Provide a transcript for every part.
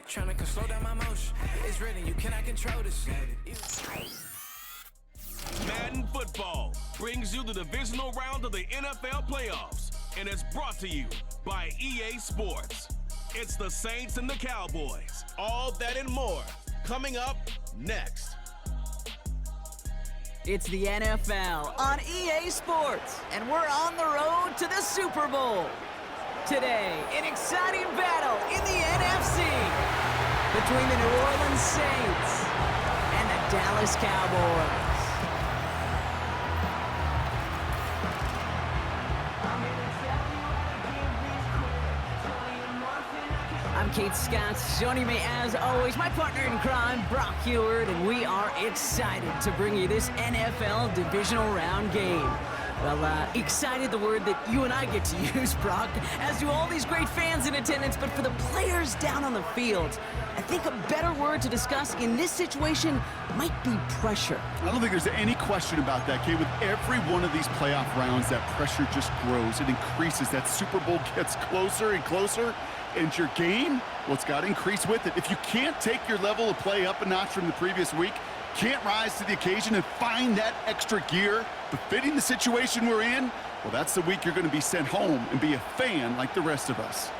Trying to slow down my motion. It's written, you cannot control this. Madden Football brings you the divisional round of the NFL playoffs and is brought to you by EA Sports. It's the Saints and the Cowboys. All that and more coming up next. It's the NFL on EA Sports, and we're on the road to the Super Bowl. Today, an exciting battle in the NFC between the New Orleans Saints and the Dallas Cowboys. I'm Kate Scott. Joining me, as always, my partner in crime, Brock Heward, and we are excited to bring you this NFL divisional round game. Well, excited, the word that you and I get to use, Brock, as do all these great fans in attendance, but for the players down on the field, I think a better word to discuss in this situation might be pressure. I don't think there's any question about that, Kate. With every one of these playoff rounds, that pressure just grows. It increases. That Super Bowl gets closer and closer. And your game, well, it's got to increase with it. If you can't take your level of play up a notch from the previous week, can't rise to the occasion and find that extra gear befitting the situation we're in, well, that's the week you're going to be sent home and be a fan like the rest of us.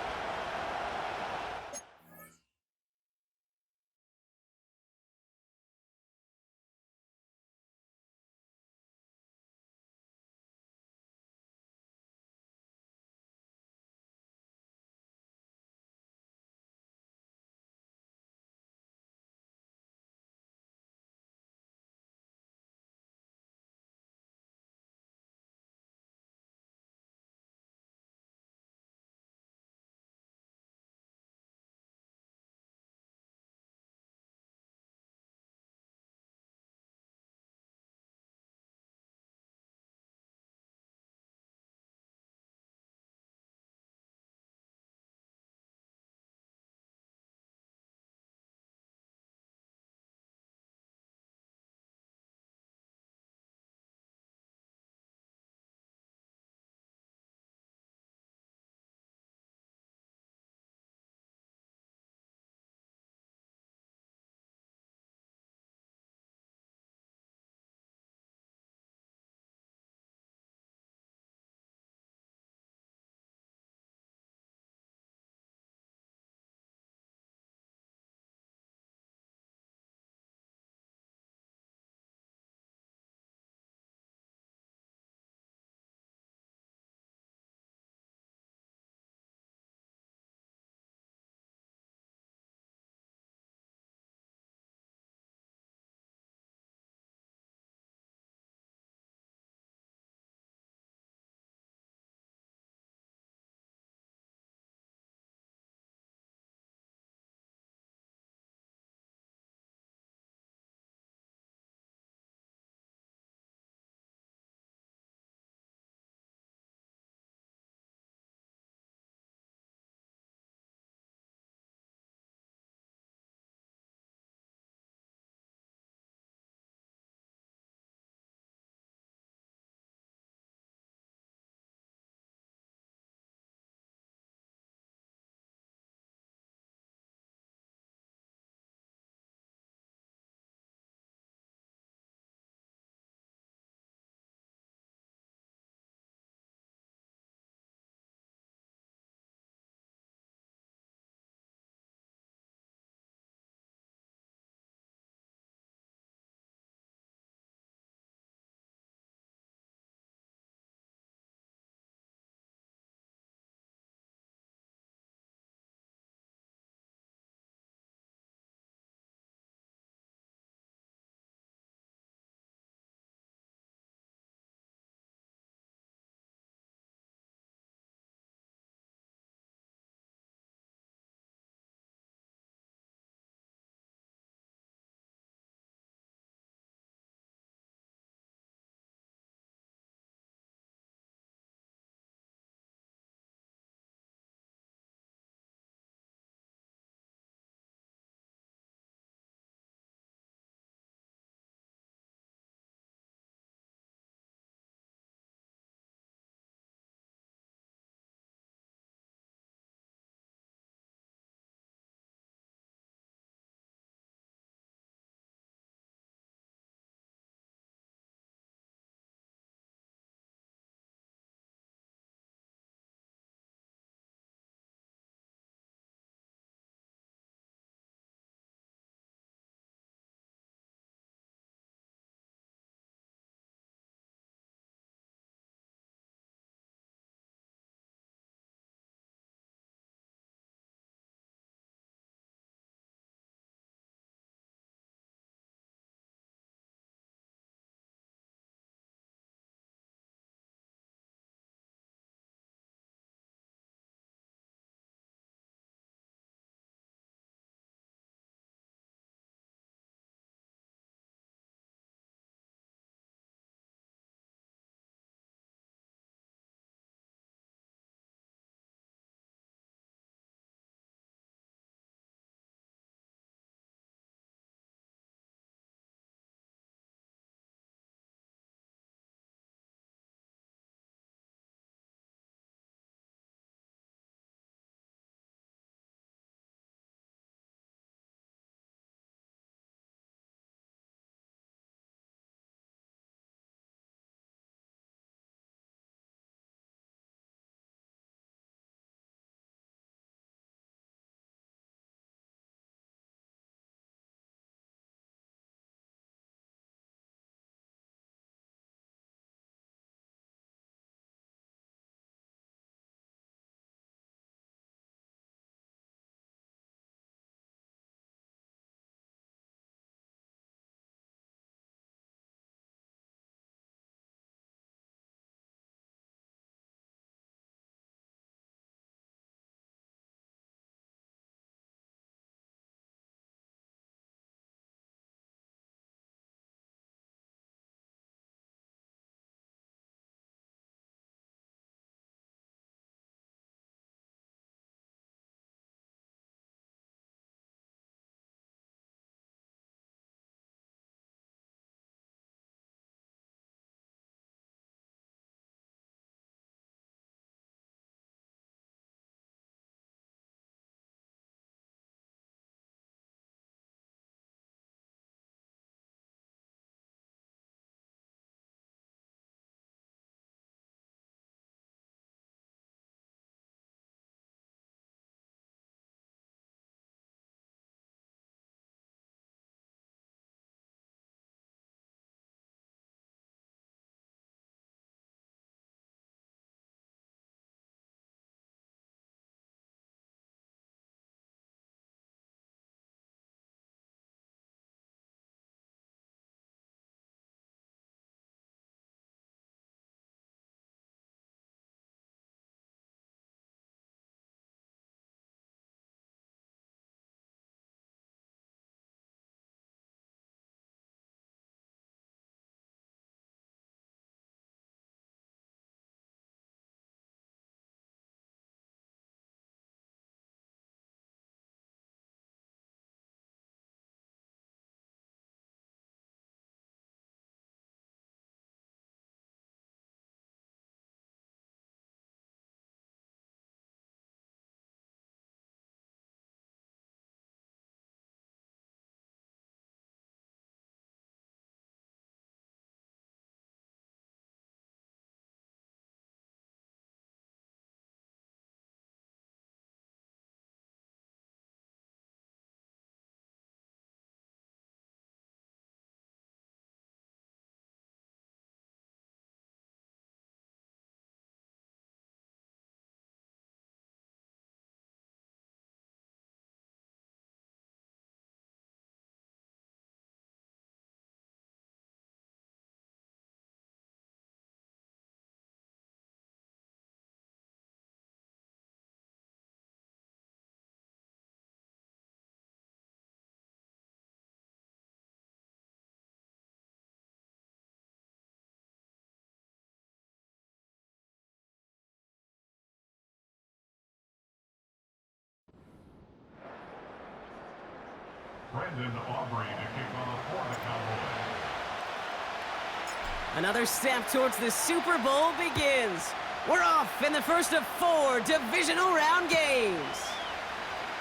Another step towards the Super Bowl begins. We're off in the first of 4 divisional round games.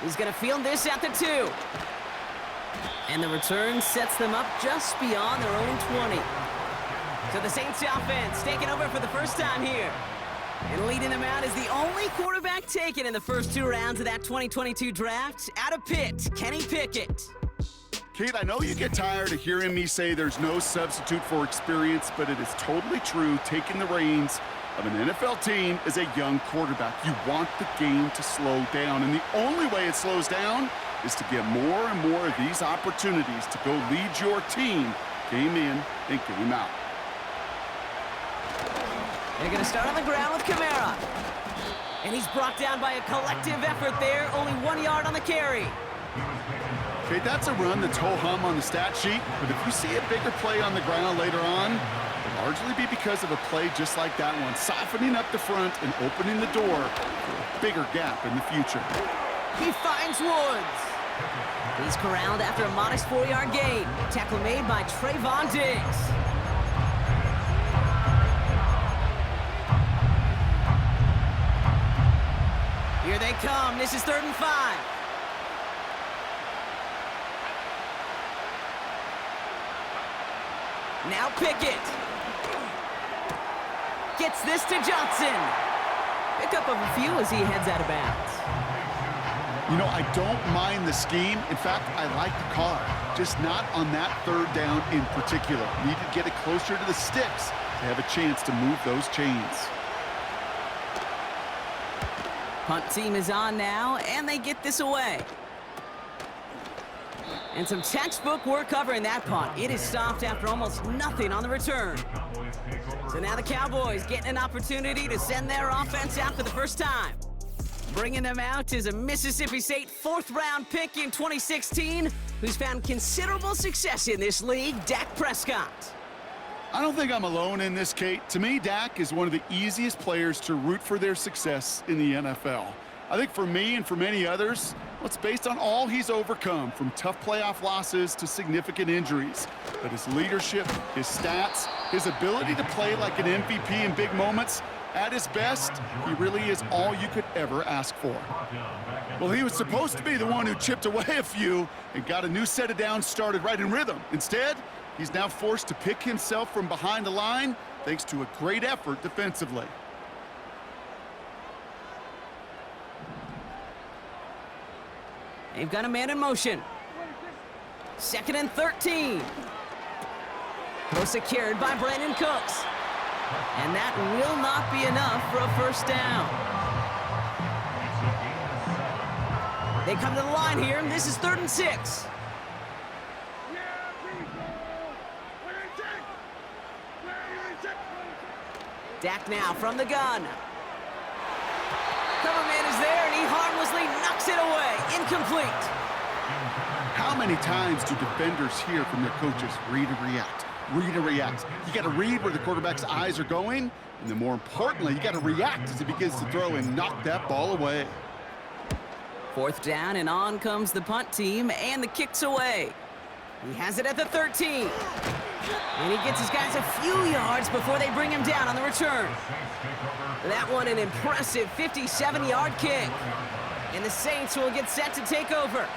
He's going to field this at the 2. And the return sets them up just beyond their own 20. So the Saints offense taking over for the first time here. And leading them out is the only quarterback taken in the first 2 rounds of that 2022 draft, out of Pitt, Kenny Pickett. Kate, I know you get tired of hearing me say there's no substitute for experience, but it is totally true. Taking the reins of an NFL team is a young quarterback. You want the game to slow down, and the only way it slows down is to get more and more of these opportunities to go lead your team game in and game out. They're going to start on the ground with Kamara. And he's brought down by a collective effort there, only 1 yard on the carry. Okay, that's a run that's ho-hum on the stat sheet, but if you see a bigger play on the ground later on, it'll largely be because of a play just like that one, softening up the front and opening the door for a bigger gap in the future. He finds Woods. He's corralled after a modest 4-yard gain. Tackle made by Trayvon Diggs. Here they come. This is 3rd and 5. Now Pickett. Gets this to Johnson. Pickup of a few as he heads out of bounds. You know, I don't mind the scheme. In fact, I like the call. Just not on that 3rd down in particular. Need to get it closer to the sticks to have a chance to move those chains. Punt team is on now, and they get this away. And some textbook work covering that punt. It is stopped after almost nothing on the return. So now the Cowboys getting an opportunity to send their offense out for the first time. Bringing them out is a Mississippi State 4th-round pick in 2016 who's found considerable success in this league, Dak Prescott. I don't think I'm alone in this, Kate. To me, Dak is one of the easiest players to root for their success in the NFL. I think for me and for many others, well, it's based on all he's overcome, from tough playoff losses to significant injuries. But his leadership, his stats, his ability to play like an MVP in big moments, at his best, he really is all you could ever ask for. Well, he was supposed to be the one who chipped away a few and got a new set of downs started right in rhythm. Instead, he's now forced to pick himself from behind the line thanks to a great effort defensively. They've got a man in motion. 2nd and 13. Throw secured by Brandon Cooks. And that will not be enough for a 1st down. They come to the line here, and this is 3rd and 6. Dak now from the gun. Cover man is there, and he harmlessly knocks it away. Incomplete. How many times do defenders hear from their coaches, read and react, read and react? You got to read where the quarterback's eyes are going, and then more importantly, you got to react as he begins to throw and knock that ball away. 4th down, and on comes the punt team, and the kick's away. He has it at the 13. And he gets his guys a few yards before they bring him down on the return. That one an impressive 57-yard kick. And the Saints will get set to take over.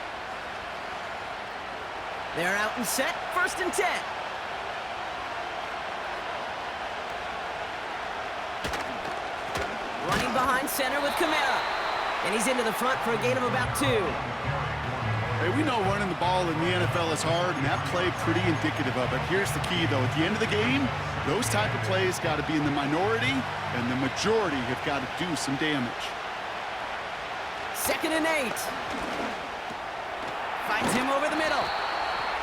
They're out and set, 1st and 10. Running behind center with Kamara. And he's into the front for a gain of about 2. Hey, we know running the ball in the NFL is hard, and that play pretty indicative of it. Here's the key, though. At the end of the game, those type of plays got to be in the minority, and the majority have got to do some damage. 2nd and 8. Finds him over the middle.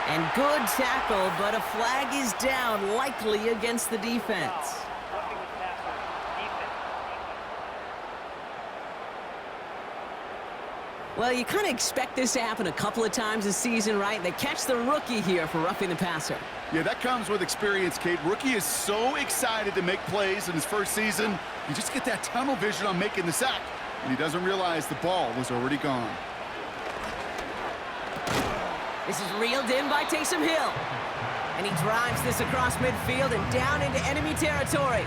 And good tackle, but a flag is down, likely against the defense. Well, you kind of expect this to happen a couple of times this season, right? They catch the rookie here for roughing the passer. Yeah, that comes with experience, Kate. Rookie is so excited to make plays in his first season. You just get that tunnel vision on making the sack, and he doesn't realize the ball was already gone. This is reeled in by Taysom Hill. And he drives this across midfield and down into enemy territory.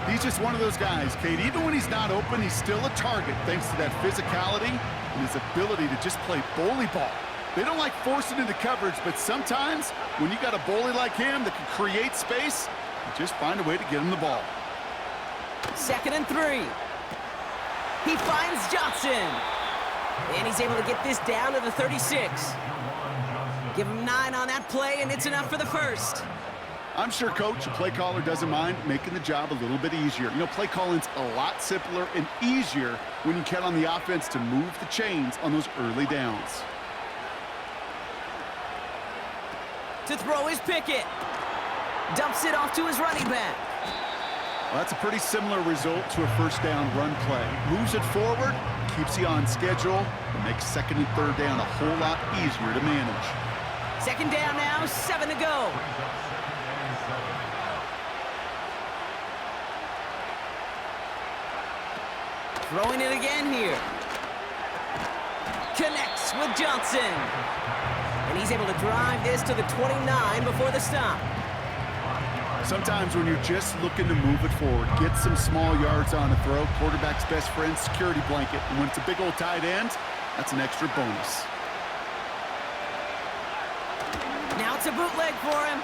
He's just one of those guys, Kate. Even when he's not open, he's still a target thanks to that physicality and his ability to just play bully ball. They don't like forcing into coverage, but sometimes when you got a bully like him that can create space, you just find a way to get him the ball. 2nd and 3. He finds Johnson. And he's able to get this down to the 36. Give him 9 on that play, and it's enough for the first. I'm sure Coach, the play caller, doesn't mind making the job a little bit easier. You know, play calling's a lot simpler and easier when you count on the offense to move the chains on those early downs. To throw his Pickett. Dumps it off to his running back. Well, that's a pretty similar result to a first down run play. Moves it forward, keeps you on schedule, and makes 2nd and 3rd down a whole lot easier to manage. 2nd down now, 7 to go. Throwing it again here. Connects with Johnson. And he's able to drive this to the 29 before the stop. Sometimes when you're just looking to move it forward, get some small yards on a throw, quarterback's best friend, security blanket. And when it's a big old tight end, that's an extra bonus. Now it's a bootleg for him.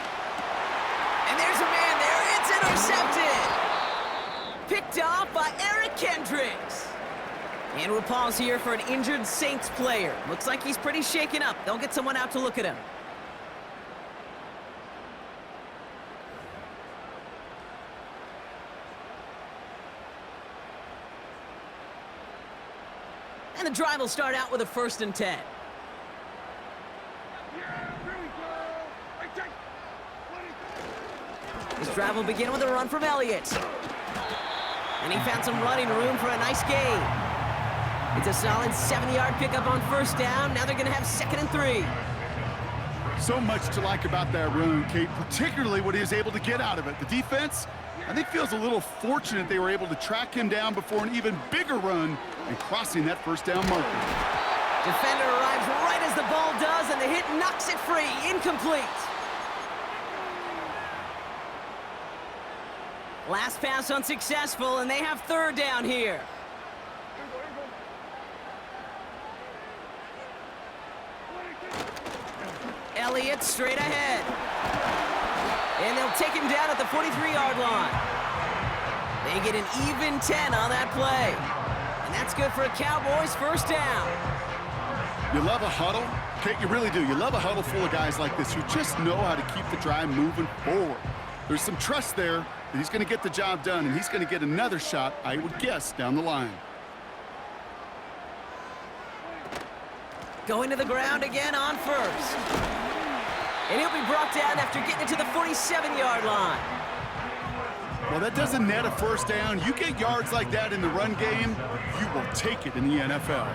And there's a man there. It's intercepted. Picked off by Eric Kendricks. And we'll pause here for an injured Saints player. Looks like he's pretty shaken up. They'll get someone out to look at him. And the drive will start out with a 1st and 10. This drive will begin with a run from Elliott. And he found some running room for a nice gain. It's a solid 7-yard pickup on 1st down. Now they're going to have 2nd and 3. So much to like about that run, Kate, particularly what he was able to get out of it. The defense, I think, feels a little fortunate they were able to track him down before an even bigger run and crossing that 1st down marker. Defender arrives right as the ball does, and the hit knocks it free. Incomplete. Last pass unsuccessful, and they have 3rd down here. Elliott straight ahead. And they'll take him down at the 43-yard line. They get an even 10 on that play. And that's good for a Cowboys 1st down. You love a huddle? Kate, you really do. You love a huddle full of guys like this who just know how to keep the drive moving forward. There's some trust there that he's going to get the job done, and he's going to get another shot, I would guess, down the line. Going to the ground again on 1st. And he'll be brought down after getting it to the 47-yard line. Well, that doesn't net a 1st down. You get yards like that in the run game, you will take it in the NFL.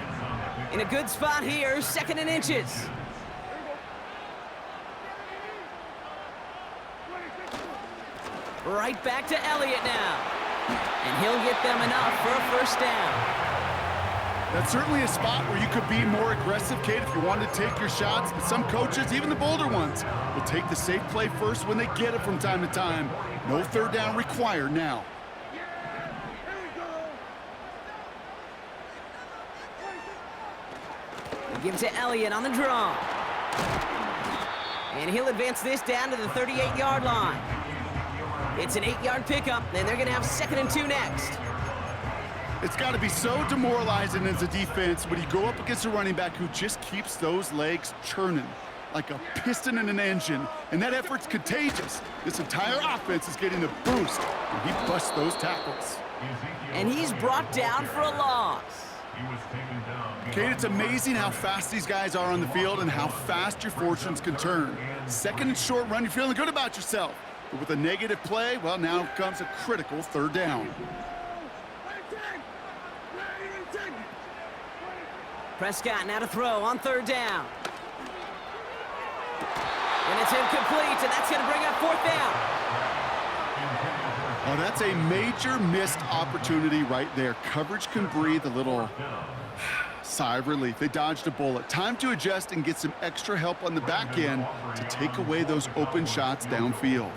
In a good spot here, 2nd and inches. Right back to Elliott now. And he'll get them enough for a 1st down. That's certainly a spot where you could be more aggressive, Kate, if you wanted to take your shots. But some coaches, even the bolder ones, will take the safe play first when they get it from time to time. No 3rd down required now. They give it to Elliott on the draw. And he'll advance this down to the 38-yard line. It's an 8-yard pickup, and they're going to have 2nd and 2 next. It's got to be so demoralizing as a defense when you go up against a running back who just keeps those legs churning like a piston in an engine, and that effort's contagious. This entire offense is getting a boost when he busts those tackles. And he's brought down for a loss. Kate, it's amazing how fast these guys are on the field and how fast your fortunes can turn. 2nd and short run, you're feeling good about yourself. But with a negative play, well, now comes a critical 3rd down. Prescott now to throw on 3rd down. And it's incomplete, and that's going to bring up 4th down. Oh, that's a major missed opportunity right there. Coverage can breathe a little Sigh of relief. They dodged a bullet. Time to adjust and get some extra help on the back end to take away those open shots downfield.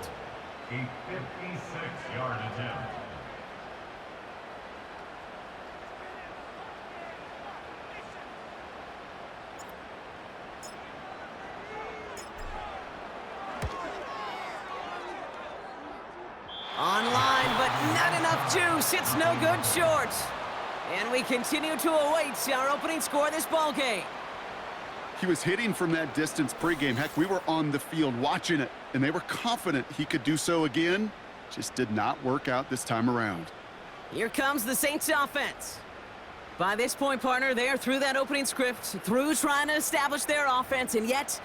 A 56-yard attempt. Online, but not enough juice. It's no good short. And we continue to await our opening score of this ball game. He was hitting from that distance pregame. Heck, we were on the field watching it, and they were confident he could do so again. Just did not work out this time around. Here comes the Saints offense. By this point, partner, they are through that opening script, through trying to establish their offense, and yet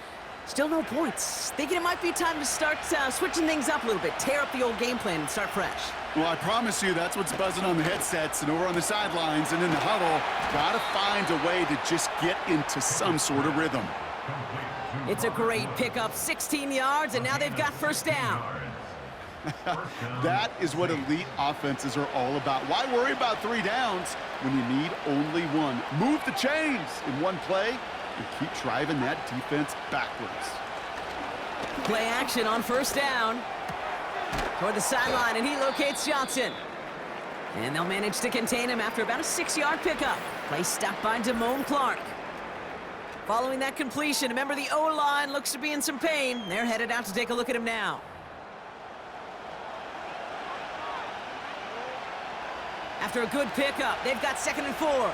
still no points. Thinking it might be time to start switching things up a little bit, tear up the old game plan and start fresh. Well, I promise you that's what's buzzing on the headsets and over on the sidelines and in the huddle. Got to find a way to just get into some sort of rhythm. It's a great pickup, 16 yards, and now they've got first down. That is what elite offenses are all about. Why worry about 3 downs when you need only one? Move the chains in one play and keep driving that defense backwards. Play action on first down. Toward the sideline, and he locates Johnson. And they'll manage to contain him after about a 6-yard pickup. Play stopped by Damone Clark. Following that completion, remember the O-line looks to be in some pain. They're headed out to take a look at him now. After a good pickup, they've got 2nd and 4.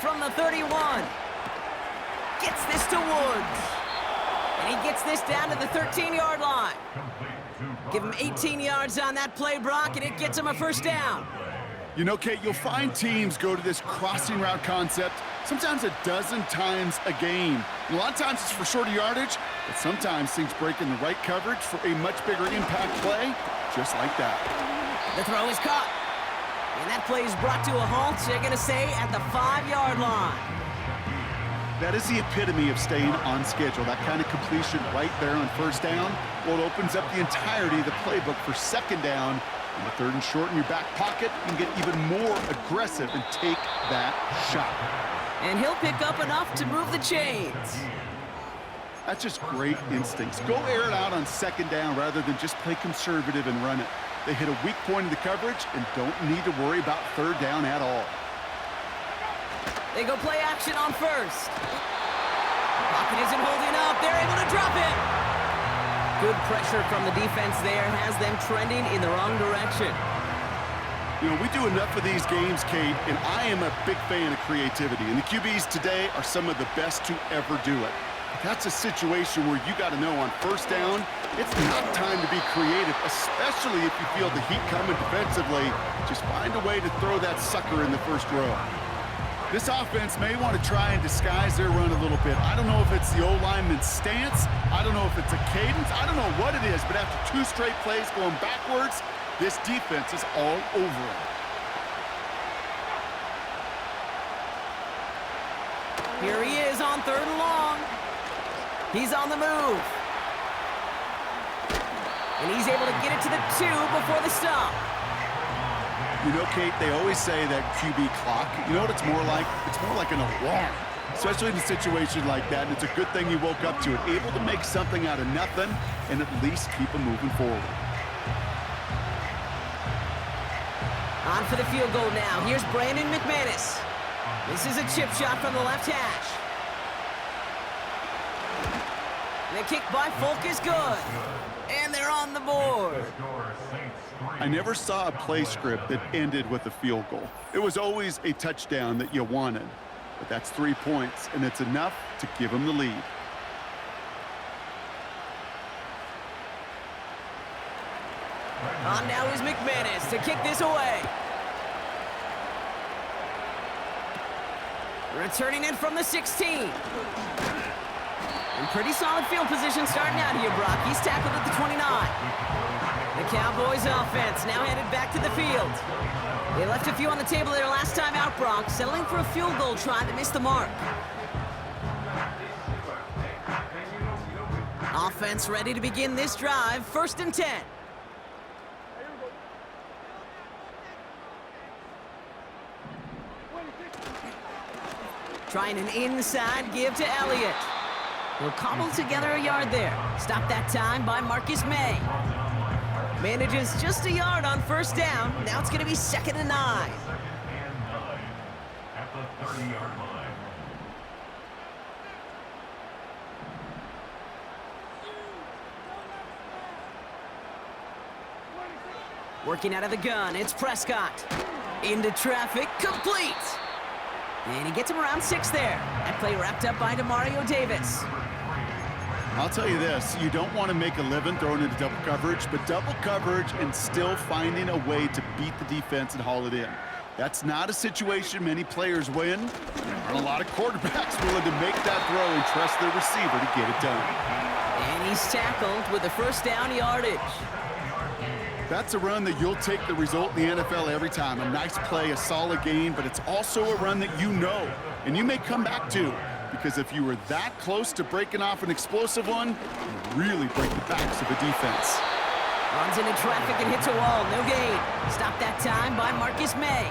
From the 31. Gets this to Woods. And he gets this down to the 13-yard line. Give him 18 yards on that play, Brock, and it gets him a first down. You know, Kate, you'll find teams go to this crossing route concept sometimes a dozen times a game. And a lot of times it's for shorter yardage, but sometimes things break in the right coverage for a much bigger impact play, just like that. The throw is caught. And that play is brought to a halt, so they're going to say at the 5-yard line. That is the epitome of staying on schedule. That kind of completion right there on first down. Well, it opens up the entirety of the playbook for second down. And the 3rd and short in your back pocket, you can get even more aggressive and take that shot. And he'll pick up enough to move the chains. That's just great instincts. Go air it out on second down rather than just play conservative and run it. They hit a weak point in the coverage and don't need to worry about 3rd down at all. They go play action on first. Pocket isn't holding up. They're able to drop it. Good pressure from the defense there has them trending in the wrong direction. You know, we do enough of these games, Kate, and I am a big fan of creativity. And the QBs today are some of the best to ever do it. That's a situation where you got to know on first down, it's not time to be creative, especially if you feel the heat coming defensively. Just find a way to throw that sucker in the first row. This offense may want to try and disguise their run a little bit. I don't know if it's the O-lineman's stance. I don't know if it's a cadence. I don't know what it is, but after 2 straight plays going backwards, this defense is all over it. Here he is on 3rd and long. He's on the move. And he's able to get it to the 2 before the stop. You know, Kate, they always say that QB clock, you know what it's more like? It's more like an alarm, especially in a situation like that. And it's a good thing you woke up to it, able to make something out of nothing and at least keep them moving forward. On for the field goal now. Here's Brandon McManus. This is a chip shot from the left hash. The kick by Folk is good. And they're on the board. I never saw a play script that ended with a field goal. It was always a touchdown that you wanted. But that's 3 points, and it's enough to give them the lead. On now is McManus to kick this away. Returning in from the 16. And pretty solid field position starting out here, Brock. He's tackled at the 29. The Cowboys offense now headed back to the field. They left a few on the table there last time out, Brock, settling for a field goal try that missed the mark. Offense ready to begin this drive. 1st and 10. Trying an inside give to Elliott. He'll cobble together a yard there. Stop that time by Marcus May. Manages just a yard on 1st down. Now it's going to be 2nd and 9. Second and 9 at the 30-yard line. Working out of the gun, it's Prescott. Into traffic, complete. And he gets him around 6 there. That play wrapped up by Demario Davis. I'll tell you this, you don't want to make a living throwing into double coverage, but double coverage and still finding a way to beat the defense and haul it in. That's not a situation many players win. There aren't a lot of quarterbacks willing to make that throw and trust their receiver to get it done. And he's tackled with the 1st down yardage. That's a run that you'll take the result in the NFL every time. A nice play, a solid game, but it's also a run that you know, and you may come back to. Because if you were that close to breaking off an explosive one, you really break the backs of a defense. Runs into traffic and hits a wall. No gain. Stop that time by Marcus May.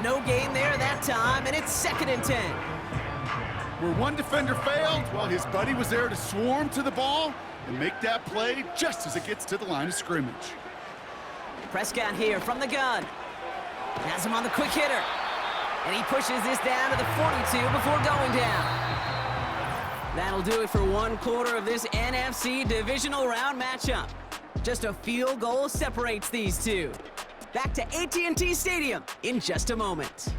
No gain there that time, and it's 2nd and 10. Where one defender failed, well, his buddy was there to swarm to the ball and make that play just as it gets to the line of scrimmage. Prescott here from the gun. Has him on the quick hitter. And he pushes this down to the 42 before going down. That'll do it for 1/4 of this NFC divisional round matchup. Just a field goal separates these two. Back to AT&T Stadium in just a moment.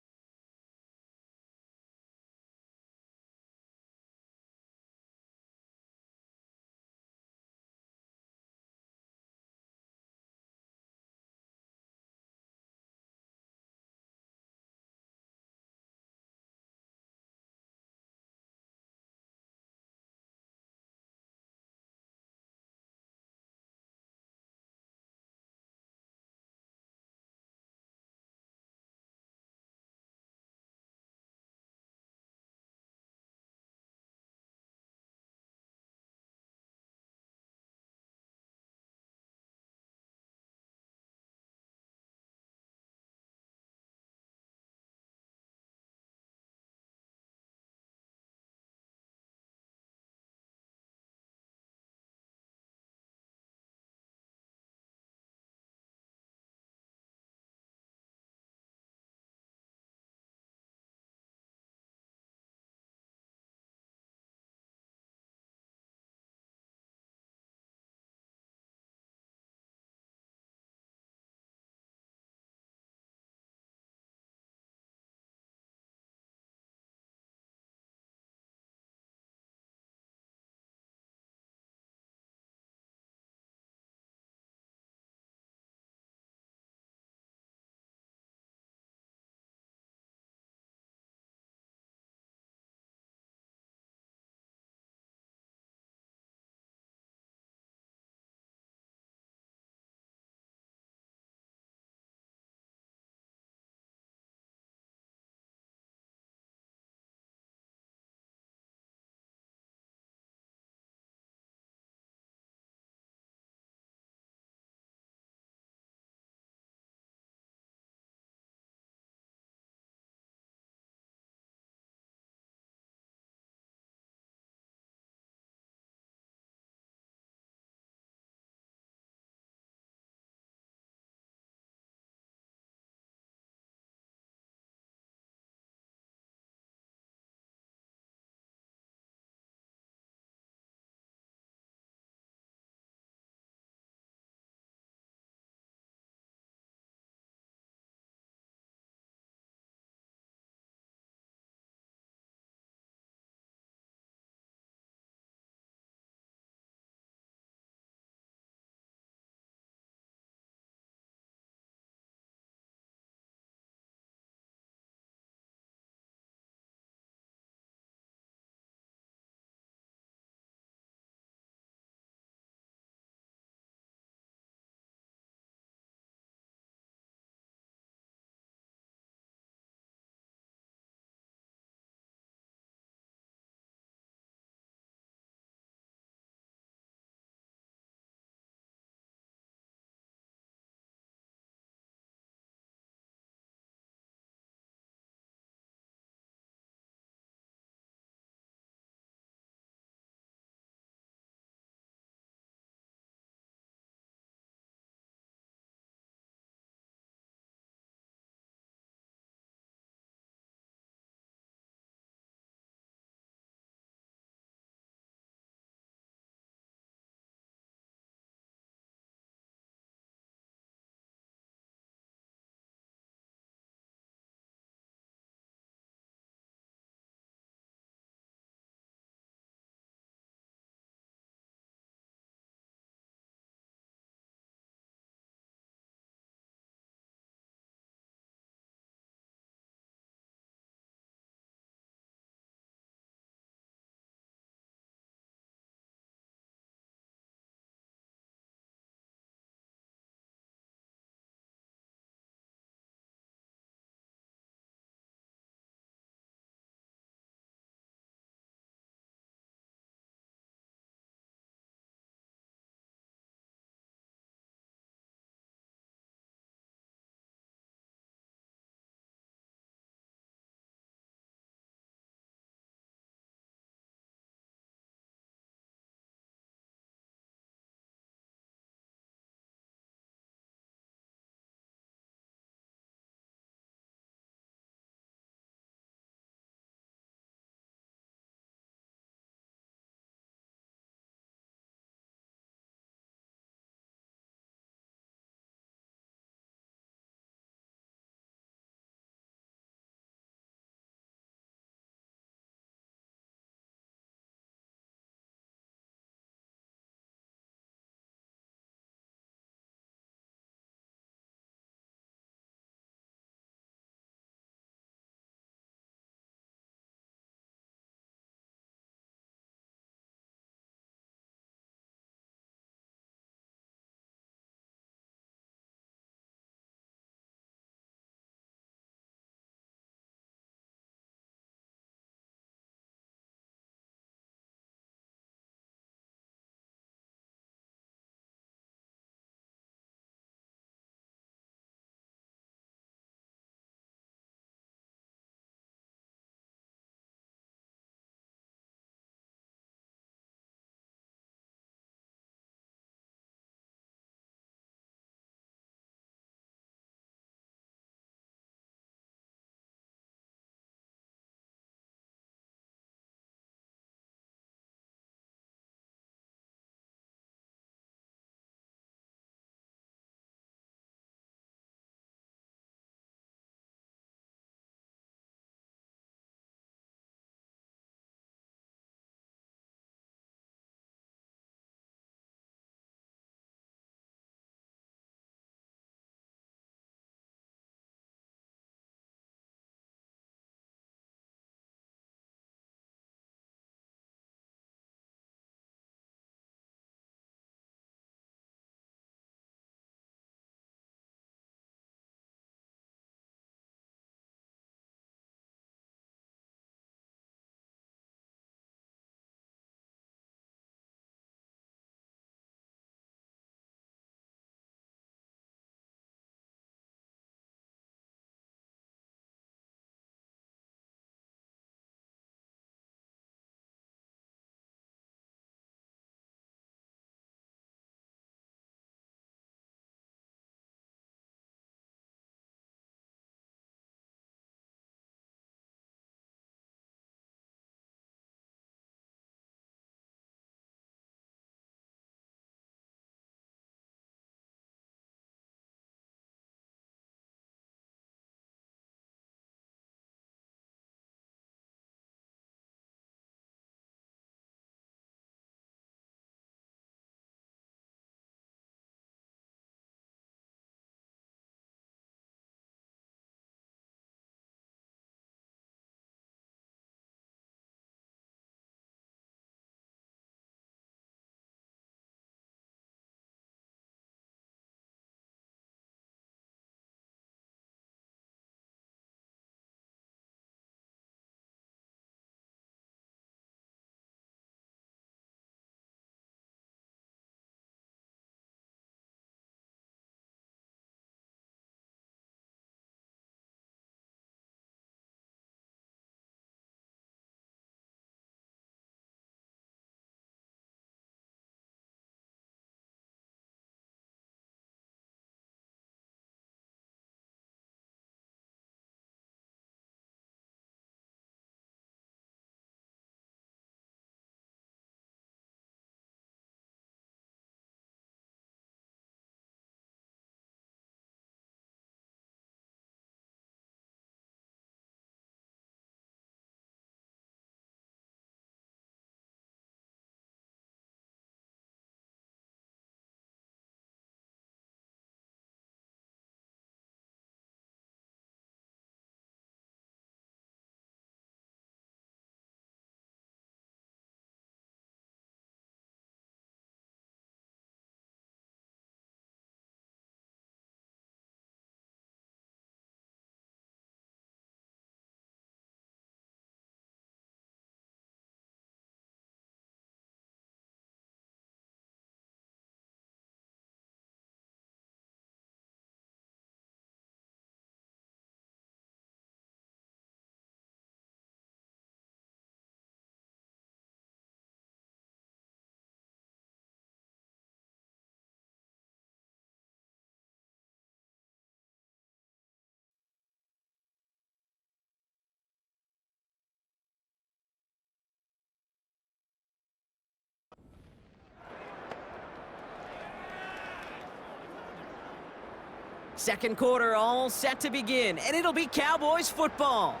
Second quarter all set to begin, and it'll be Cowboys football.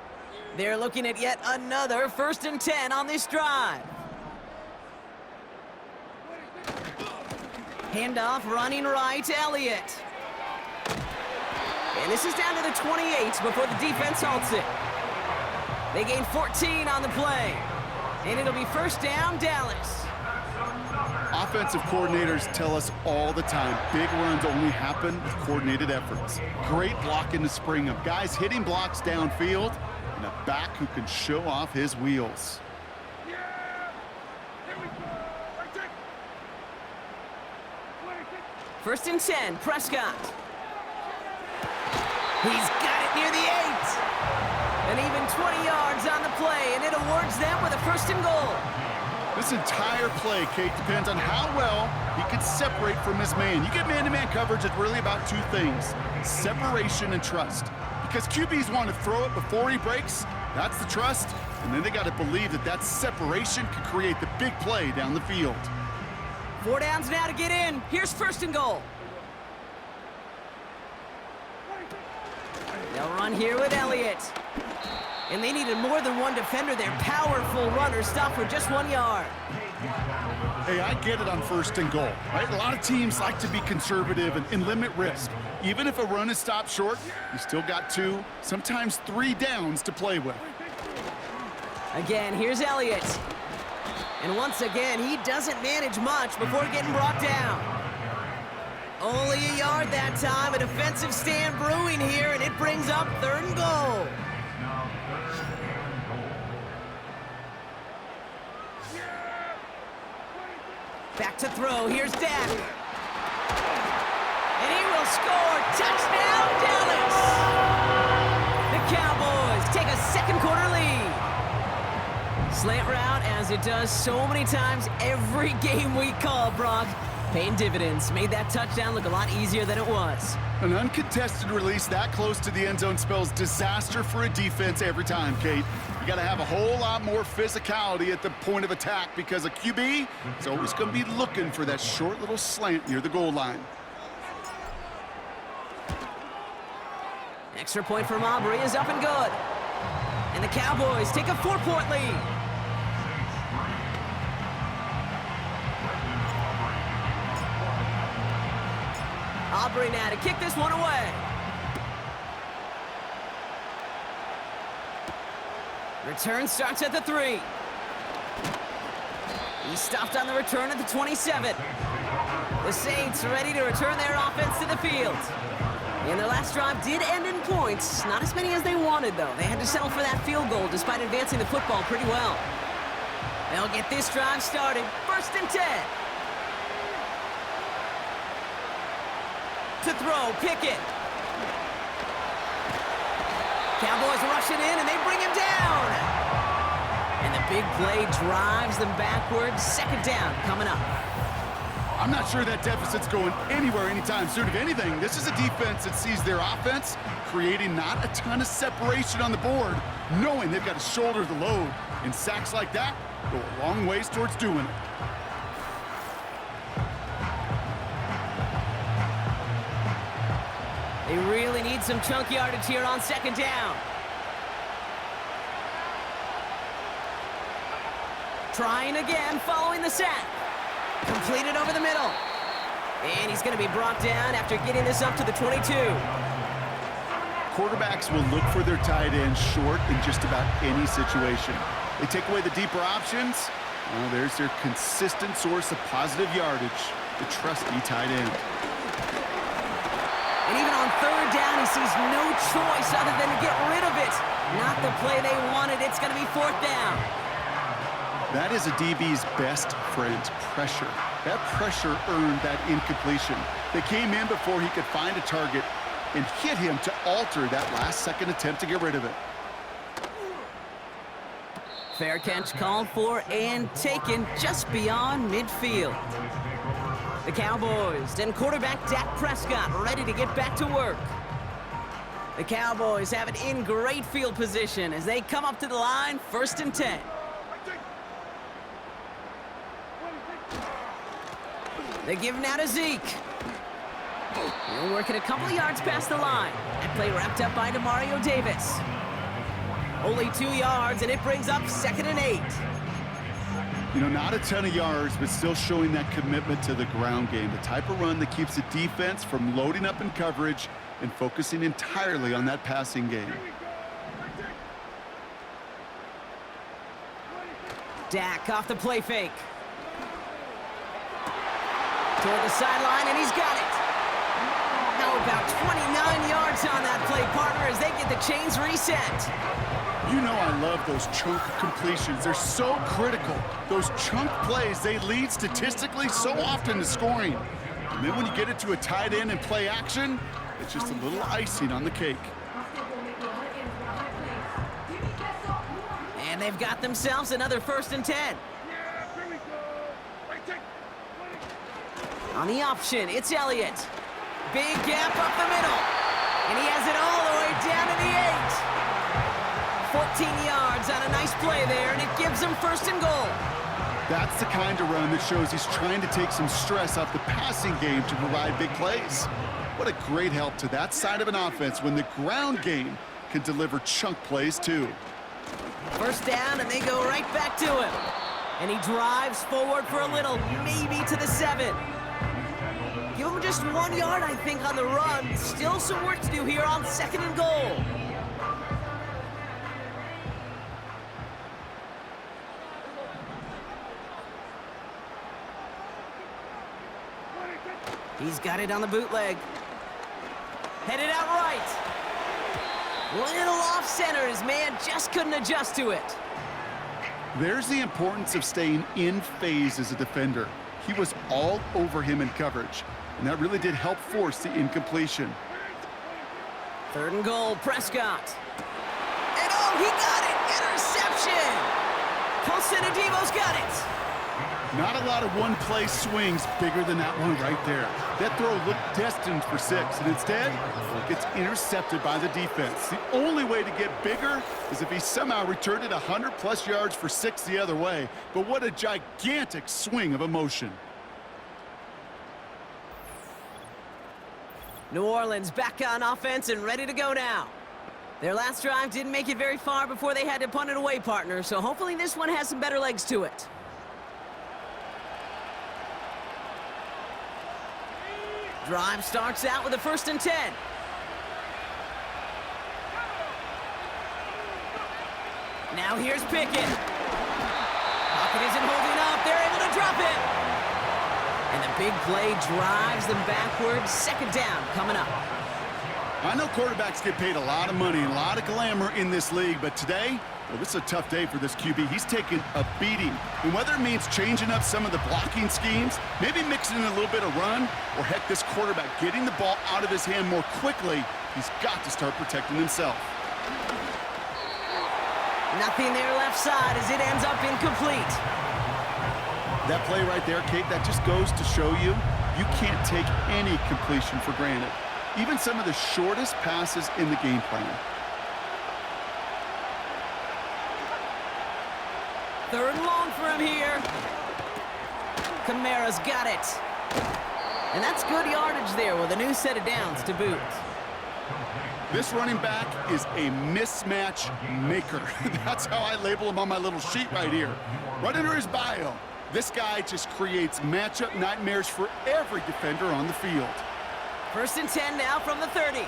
They're looking at yet another 1st and 10 on this drive. Handoff running right, Elliott. And this is down to the 28 before the defense halts it. They gain 14 on the play. And it'll be 1st down, Dallas. Offensive coordinators tell us all the time, big runs only happen with coordinated efforts. Great blocking to spring them. Guys hitting blocks downfield, and a back who can show off his wheels. 1st and 10, Prescott. He's got it near the 8. And even 20 yards on the play, and it awards them with a 1st and goal. This entire play, Kate, depends on how well he can separate from his man. You get man-to-man coverage, it's really about 2 things, separation and trust. Because QBs want to throw it before he breaks, that's the trust, and then they got to believe that that separation can create the big play down the field. 4 downs now to get in. Here's 1st and goal. They'll run here with Elliott. And they needed more than one defender. Their powerful runner stopped for just 1 yard. Hey, I get it on 1st and goal, right? A lot of teams like to be conservative and limit risk. Even if a run is stopped short, you still got 2, sometimes 3 downs to play with. Again, here's Elliott. And once again, he doesn't manage much before getting brought down. Only a yard that time. A defensive stand brewing here, and it brings up 3rd and goal. Back to throw. Here's Dak. And he will score. Touchdown, Dallas! The Cowboys take a 2nd quarter lead. Slant route, as it does so many times every game we call, Brock. Paying dividends. Made that touchdown look a lot easier than it was. An uncontested release that close to the end zone spells disaster for a defense every time, Kate. You got to have a whole lot more physicality at the point of attack because a QB is always going to be looking for that short little slant near the goal line. Extra point from Aubrey is up and good. And the Cowboys take a 4-point lead. Aubrey now to kick this one away. Return starts at the 3. He stopped on the return at the 27. The Saints ready to return their offense to the field. And their last drive did end in points. Not as many as they wanted, though. They had to settle for that field goal despite advancing the football pretty well. They'll get this drive started. 1st and 10. To throw, Pickett. Cowboys rushing in, and they bring him down. And the big play drives them backwards. 2nd down coming up. I'm not sure that deficit's going anywhere anytime soon. If anything, this is a defense that sees their offense creating not a ton of separation on the board, knowing they've got to shoulder the load. And sacks like that go a long ways towards doing it. They really need some chunk yardage here on 2nd down. Trying again, following the sack. Completed over the middle. And he's going to be brought down after getting this up to the 22. Quarterbacks will look for their tight end short in just about any situation. They take away the deeper options. Well, there's their consistent source of positive yardage, the trusty tight end. And even on 3rd down, he sees no choice other than to get rid of it. Not the play they wanted. It's going to be 4th down. That is a DB's best friend, pressure. That pressure earned that incompletion. They came in before he could find a target and hit him to alter that last-second attempt to get rid of it. Fair catch called for and taken just beyond midfield. The Cowboys and quarterback Dak Prescott ready to get back to work. The Cowboys have it in great field position as they come up to the line, 1st and 10. They give him now to Zeke. Only working a couple of yards past the line. That play wrapped up by Demario Davis. Only 2 yards, and it brings up 2nd and 8. You know, not a ton of yards, but still showing that commitment to the ground game. The type of run that keeps the defense from loading up in coverage and focusing entirely on that passing game. Dak off the play fake. Toward the sideline, and he's got it. Now about 29 yards on that play, partner, as they get the chains reset. You know I love those chunk completions. They're so critical. Those chunk plays, they lead statistically so often to scoring. And then when you get it to a tight end and play action, it's just a little icing on the cake. And they've got themselves another 1st and 10. On the option, it's Elliott. Big gap up the middle. And he has it all the way down to the 8. 14 yards on a nice play there, and it gives them 1st and goal. That's the kind of run that shows he's trying to take some stress off the passing game to provide big plays. What a great help to that side of an offense when the ground game can deliver chunk plays too. 1st down, and they go right back to him. And he drives forward for a little, maybe to the 7. Give him just 1 yard, I think, on the run. Still some work to do here on 2nd and goal. He's got it on the bootleg. Headed out right. Little off center. His man just couldn't adjust to it. There's the importance of staying in phase as a defender. He was all over him in coverage, and that really did help force the incompletion. 3rd and goal, Prescott. And oh, he got it! Interception! Paulson Adebo's got it. Not a lot of one-play swings bigger than that one right there. That throw looked destined for 6, and instead, it gets intercepted by the defense. The only way to get bigger is if he somehow returned it 100-plus yards for 6 the other way. But what a gigantic swing of emotion. New Orleans back on offense and ready to go now. Their last drive didn't make it very far before they had to punt it away, partner, so hopefully this one has some better legs to it. Drive starts out with a 1st and 10. Now here's Pickett. Pocket isn't holding up. They're able to drop it. And the big play drives them backwards. 2nd down coming up. I know quarterbacks get paid a lot of money and a lot of glamour in this league, but today, well, this is a tough day for this QB. He's taken a beating. And whether it means changing up some of the blocking schemes, maybe mixing in a little bit of run, or heck, this quarterback getting the ball out of his hand more quickly, he's got to start protecting himself. Nothing there left side as it ends up incomplete. That play right there, Kate, that just goes to show you, you can't take any completion for granted. Even some of the shortest passes in the game plan. 3rd and long for him here. Kamara's got it. And that's good yardage there with a new set of downs to boot. This running back is a mismatch maker. That's how I label him on my little sheet right here. Right under his bio, this guy just creates matchup nightmares for every defender on the field. 1st and 10 now from the 30.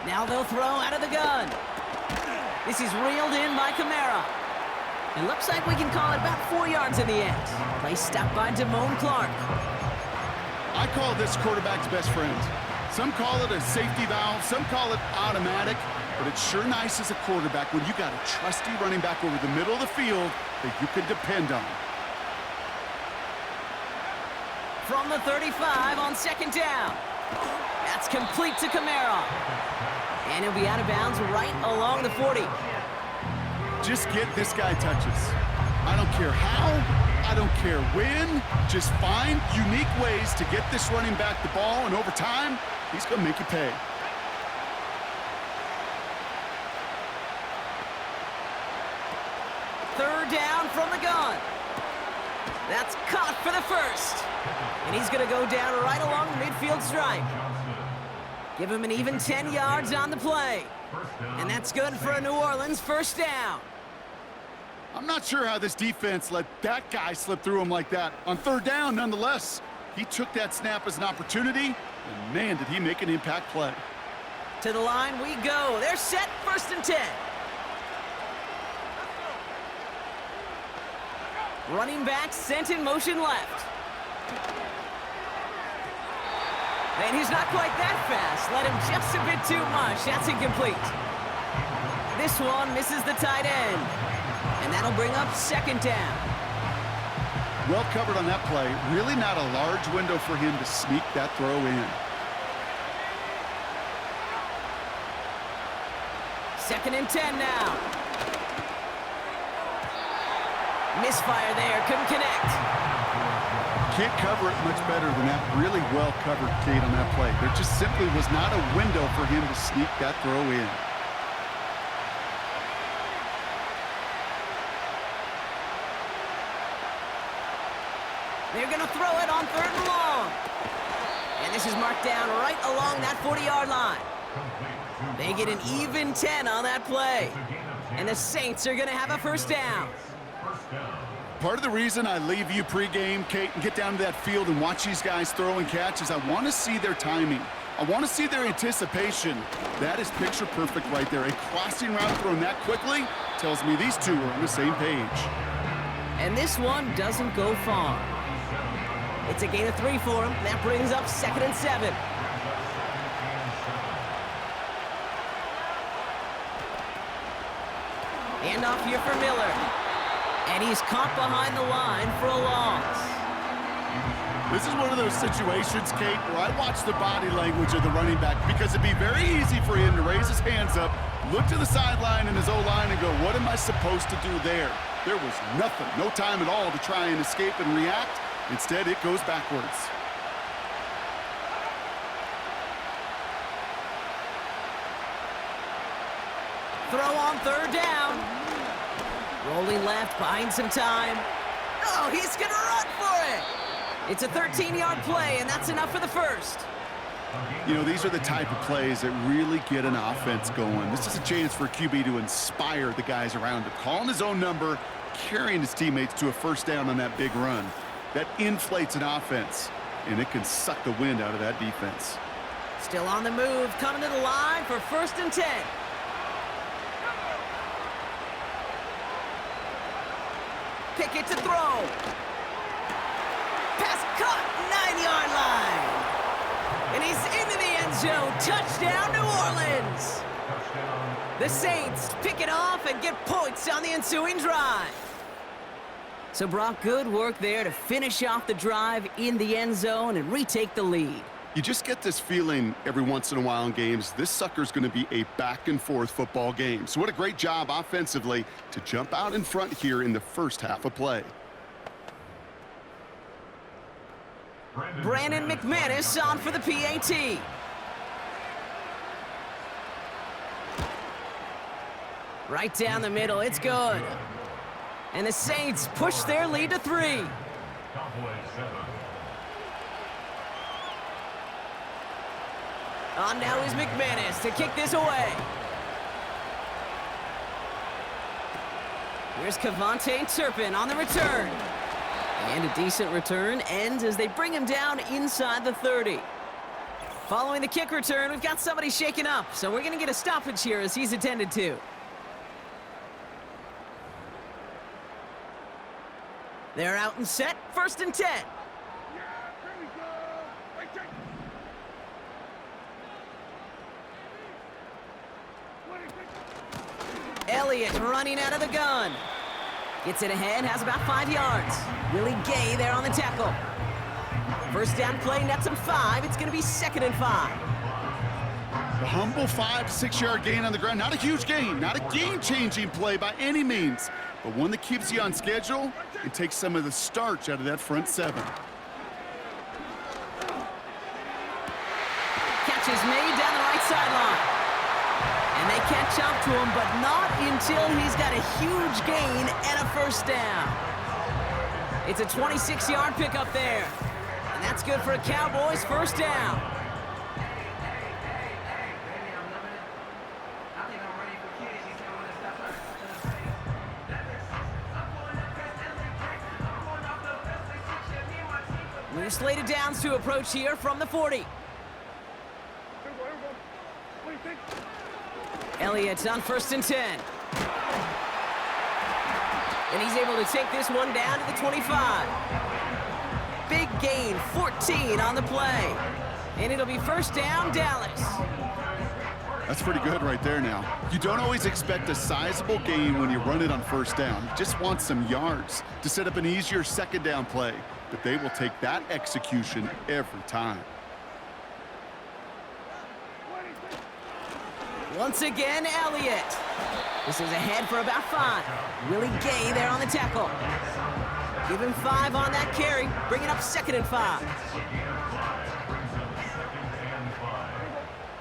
Now they'll throw out of the gun. This is reeled in by Kamara. It looks like we can call it about 4 yards in the end. Play stopped by Damone Clark. I call this quarterback's best friend. Some call it a safety valve, some call it automatic, but it's sure nice as a quarterback when you got a trusty running back over the middle of the field that you can depend on. From the 35 on 2nd down. That's complete to Kamara. And he'll be out of bounds right along the 40. Just get this guy touches. I don't care how, I don't care when. Just find unique ways to get this running back the ball, and over time, he's going to make you pay. Third down from the gun. That's caught for the first. And he's going to go down right along the midfield stripe. Give him an even 10 yards on the play. And that's good for a New Orleans first down. I'm not sure how this defense let that guy slip through him like that. On third down, nonetheless, he took that snap as an opportunity, and man, did he make an impact play. To the line we go. They're set, 1st and 10. Running back sent in motion left. And he's not quite that fast. Let him just a bit too much. That's incomplete. This one misses the tight end. And that'll bring up 2nd down. Well covered on that play. Really not a large window for him to sneak that throw in. 2nd and 10 now. Misfire there, couldn't connect. Can't cover it much better than that. Really well covered, Kate, on that play. There just simply was not a window for him to sneak that throw in. They're going to throw it on 3rd and long. And this is marked down right along that 40-yard line. They get an even 10 on that play. And the Saints are going to have a first down. Part of the reason I leave you pregame, Kate, and get down to that field and watch these guys throw and catch is I want to see their timing. I want to see their anticipation. That is picture perfect right there. A crossing route thrown that quickly tells me these two are on the same page. And this one doesn't go far. It's a gain of 3 for him. That brings up 2nd and 7. Handoff here for Miller. And he's caught behind the line for a loss. This is one of those situations, Kate, where I watch the body language of the running back because it'd be very easy for him to raise his hands up, look to the sideline in his O-line and go, what am I supposed to do there? There was nothing, no time at all to try and escape and react. Instead, it goes backwards. Throw on 3rd down. Rolling left, buying some time. Oh, he's going to run for it. It's a 13-yard play, and that's enough for the first. You know, these are the type of plays that really get an offense going. This is a chance for a QB to inspire the guys around him. Calling his own number, carrying his teammates to a first down on that big run. That inflates an offense, and it can suck the wind out of that defense. Still on the move, coming to the line for 1st and 10. Pickett to throw. Pass caught, 9-yard line. And he's into the end zone. Touchdown, New Orleans. The Saints pick it off and get points on the ensuing drive. So, Brock, good work there to finish off the drive in the end zone and retake the lead. You just get this feeling every once in a while in games, this sucker's going to be a back-and-forth football game. So what a great job offensively to jump out in front here in the first half of play. Brandon McManus on for the PAT. Right down the middle, it's good. And the Saints push their lead to 3. Cowboys 7. On now is McManus to kick this away. Here's Kevontae Turpin on the return. And a decent return ends as they bring him down inside the 30. Following the kick return, we've got somebody shaken up, so we're going to get a stoppage here as he's attended to. They're out and set, 1st and 10. Elliott running out of the gun. Gets it ahead, has about 5 yards. Willie Gay there on the tackle. First down play, nets him 5. It's going to be 2nd and 5. The humble 5 to 6 yard gain on the ground. Not a huge gain, not a game-changing play by any means, but one that keeps you on schedule and takes some of the starch out of that front 7. Catch is made down the right sideline. And they catch up to him, but not until he's got a huge gain and a first down. It's a 26-yard pickup there. And that's good for a Cowboys first down. New slated downs to approach here from the 40. Elliott's on 1st and 10. And he's able to take this one down to the 25. Big gain, 14 on the play. And it'll be first down, Dallas. That's pretty good right there now. You don't always expect a sizable gain when you run it on first down. You just want some yards to set up an easier second down play. But they will take that execution every time. Once again, Elliott. This is ahead for about 5. Willie Gay there on the tackle. Give him 5 on that carry. Bring it up 2nd and 5.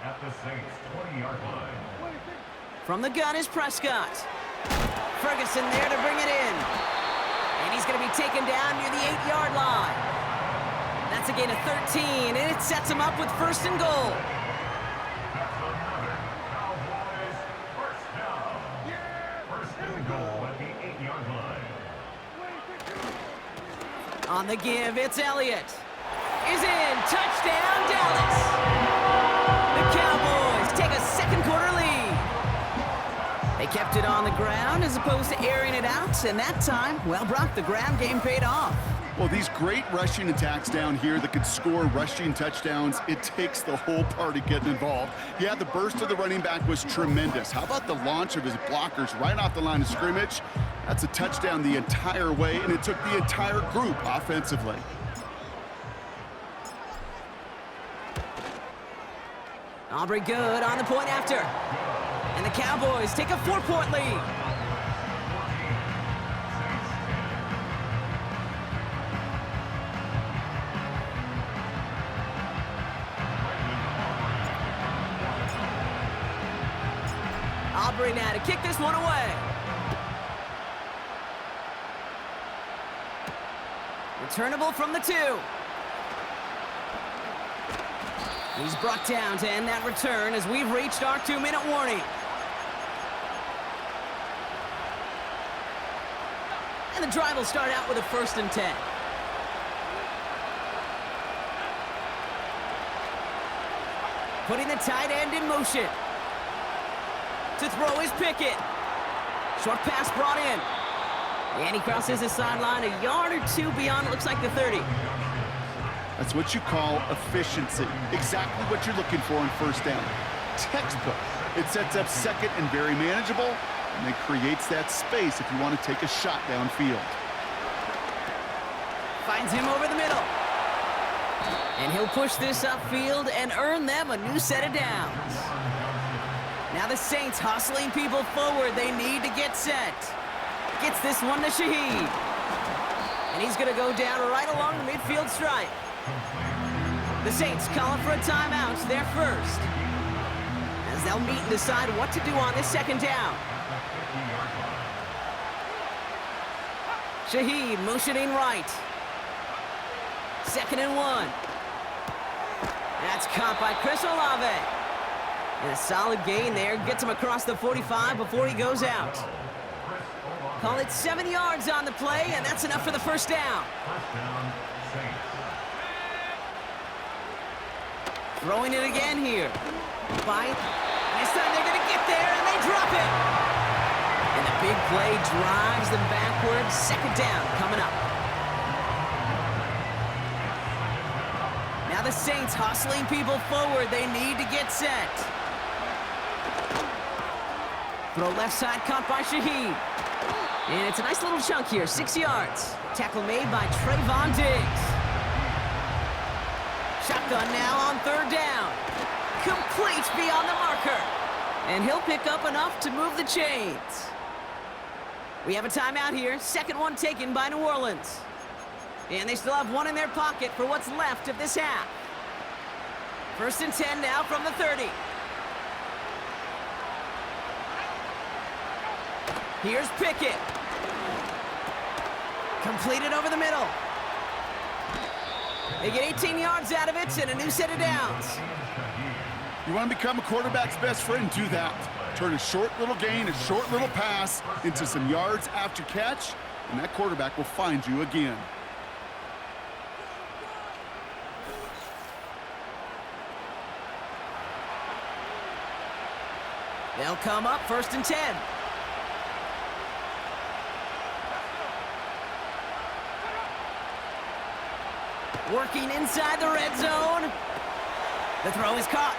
At the Saints 20-yard line. From the gun is Prescott. Ferguson there to bring it in. And he's going to be taken down near the 8-yard line. That's a gain of 13, and it sets him up with 1st and goal. On the give, it's Elliott. Is in. Touchdown, Dallas. The Cowboys take a second quarter lead. They kept it on the ground as opposed to airing it out, and that time, well, Brock, the ground game paid off. Well, these great rushing attacks down here that could score rushing touchdowns, it takes the whole party getting involved. Yeah, the burst of the running back was tremendous. How about the launch of his blockers right off the line of scrimmage? That's a touchdown the entire way, and it took the entire group offensively. Aubrey good on the point after. And the Cowboys take a 4-point lead. Aubrey now to kick this one away. Returnable from the 2. He's brought down to end that return as we've reached our 2-minute warning. And the drive will start out with a 1st and 10. Putting the tight end in motion. To throw is Pickett. Short pass brought in. And he crosses the sideline a yard or 2 beyond, it looks like the 30. That's what you call efficiency. Exactly what you're looking for on first down. Textbook. It sets up second and very manageable, and it creates that space if you want to take a shot downfield. Finds him over the middle. And he'll push this upfield and earn them a new set of downs. Now the Saints hustling people forward. They need to get set. Gets this one to Shaheed. And he's going to go down right along the midfield stripe. The Saints calling for a timeout, their first. As they'll meet and decide what to do on this second down. Shaheed motioning right. 2nd and 1. That's caught by Chris Olave. And a solid gain there. Gets him across the 45 before he goes out. Call it 7 yards on the play, and that's enough for the first down. First down, Saints. Throwing it again here. Bite. This time they're going to get there, and they drop it. And the big play drives them backwards. Second down coming up. Now the Saints hustling people forward. They need to get set. Throw left side caught by Shaheed. And it's a nice little chunk here, 6 yards. Tackle made by Trayvon Diggs. Shotgun now on 3rd down. Complete beyond the marker. And he'll pick up enough to move the chains. We have a timeout here. Second one taken by New Orleans. And they still have one in their pocket for what's left of this half. 1st and 10 now from the 30. Here's Pickett. Completed over the middle. They get 18 yards out of it and a new set of downs. You want to become a quarterback's best friend, do that. Turn a short little gain, a short little pass into some yards after catch, and that quarterback will find you again. They'll come up 1st and 10. Working inside the red zone. The throw is caught.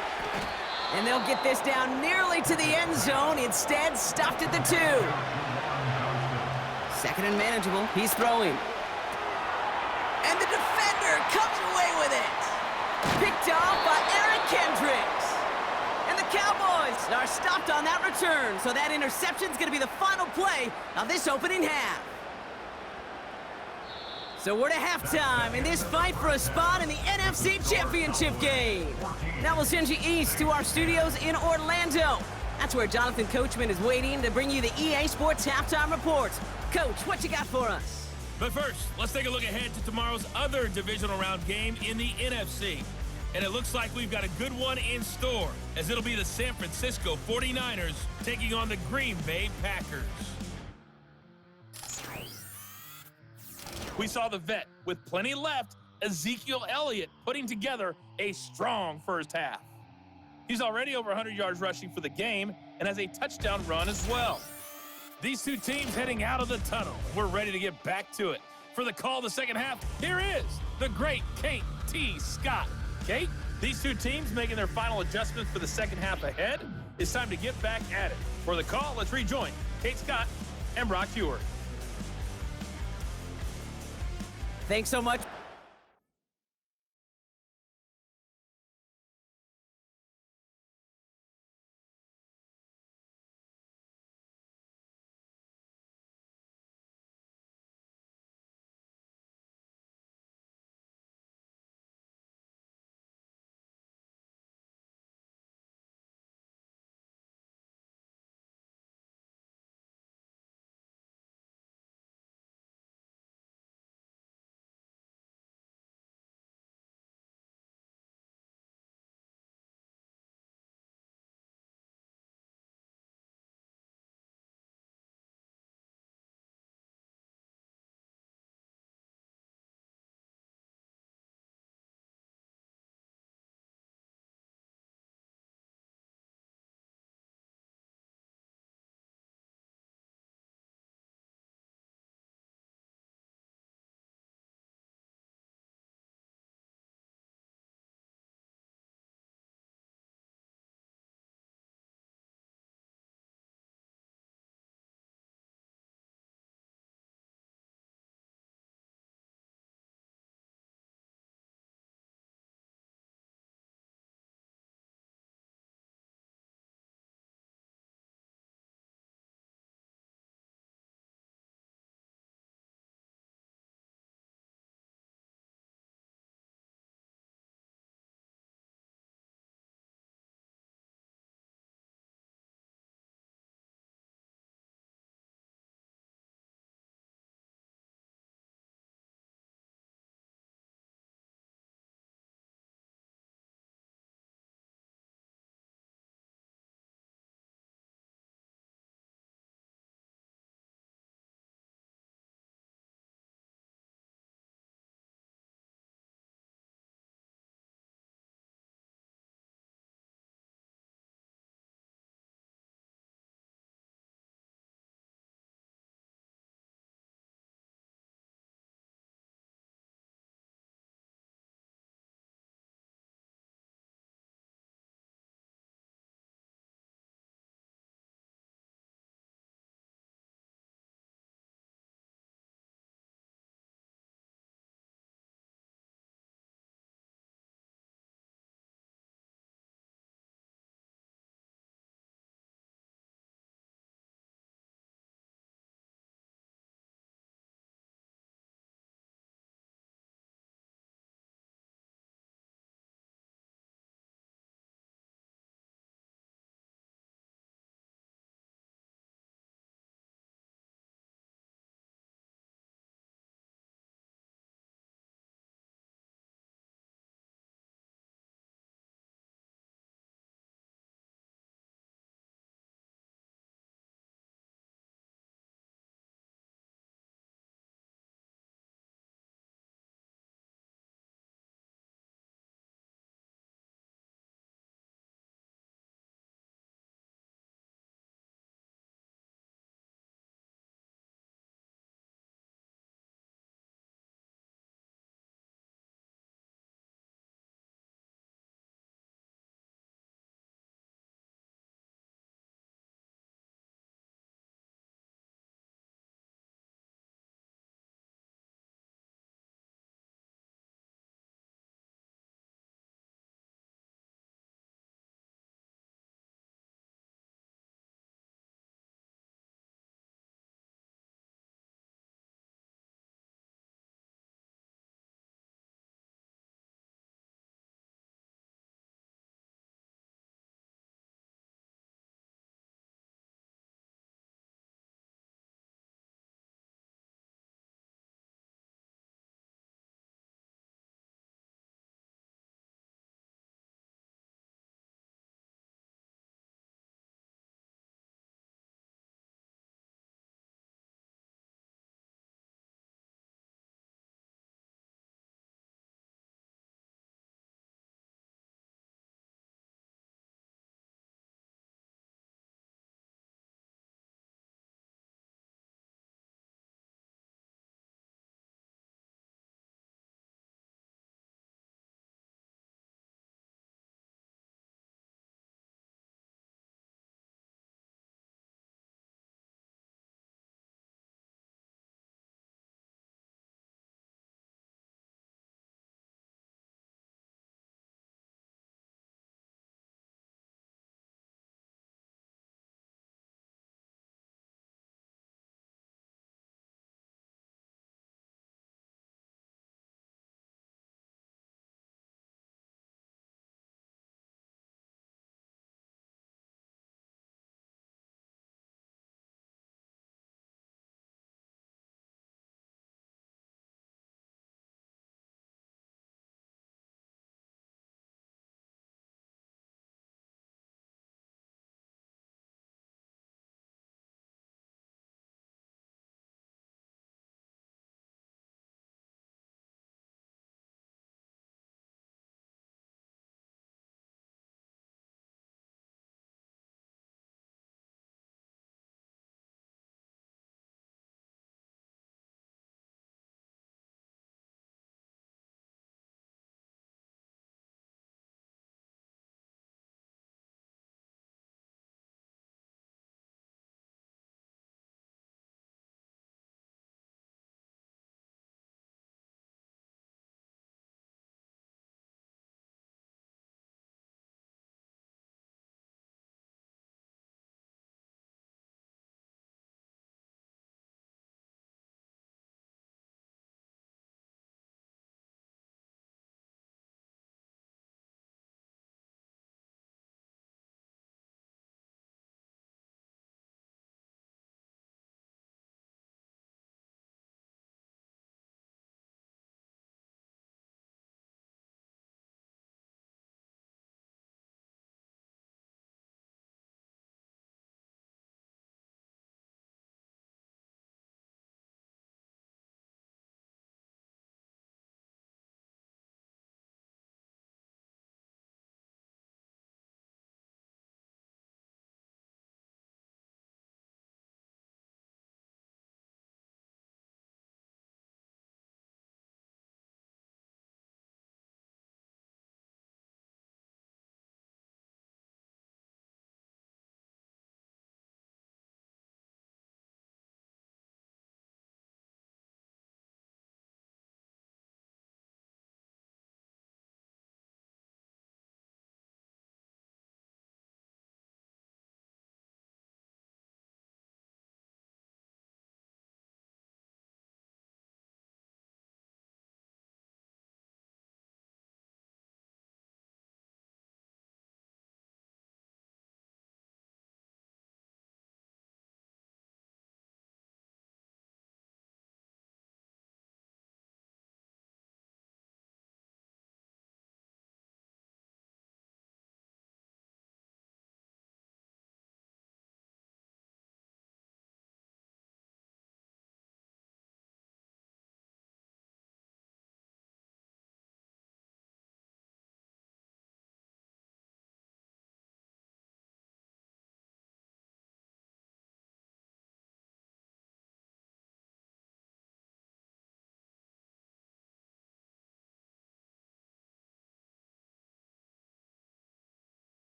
And they'll get this down nearly to the end zone. Instead, stopped at the 2. 2nd and manageable. He's throwing. And the defender comes away with it. Picked off by Eric Kendricks. And the Cowboys are stopped on that return. So that interception's going to be the final play of this opening half. So we're to halftime in this fight for a spot in the NFC Championship game. Now we'll send you east to our studios in Orlando. That's where Jonathan Coachman is waiting to bring you the EA Sports Halftime Report. Coach, what you got for us? But first, let's take a look ahead to tomorrow's other divisional round game in the NFC. And it looks like we've got a good one in store, as it'll be the San Francisco 49ers taking on the Green Bay Packers. We saw the vet with plenty left, Ezekiel Elliott, putting together a strong first half. He's already over 100 yards rushing for the game and has a touchdown run as well. These two teams heading out of the tunnel. We're ready to get back to it. For the call of the second half, here is the great Kate T. Scott. Kate, these two teams making their final adjustments for the second half ahead. It's time to get back at it. For the call, let's rejoin Kate Scott and Brock Heward. Thanks so much.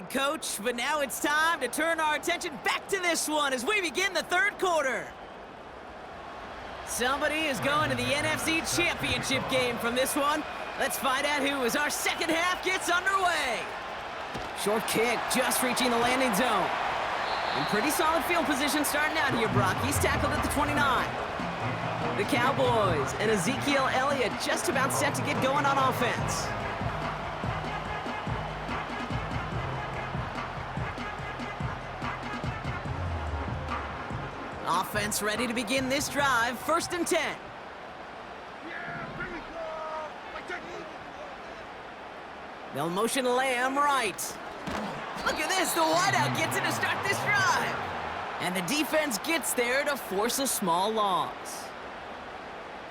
Coach, but now it's time to turn our attention back to this one as we begin the third quarter. Somebody is going to the NFC Championship game from this one. Let's find out who as our second half gets underway. Short kick just reaching the landing zone. In pretty solid field position starting out here, Brock. He's tackled at the 29. The Cowboys and Ezekiel Elliott just about set to get going on offense. Offense ready to begin this drive. 1st and 10. They'll motion Lamb right. Look at this. The wideout gets it to start this drive. And the defense gets there to force a small loss.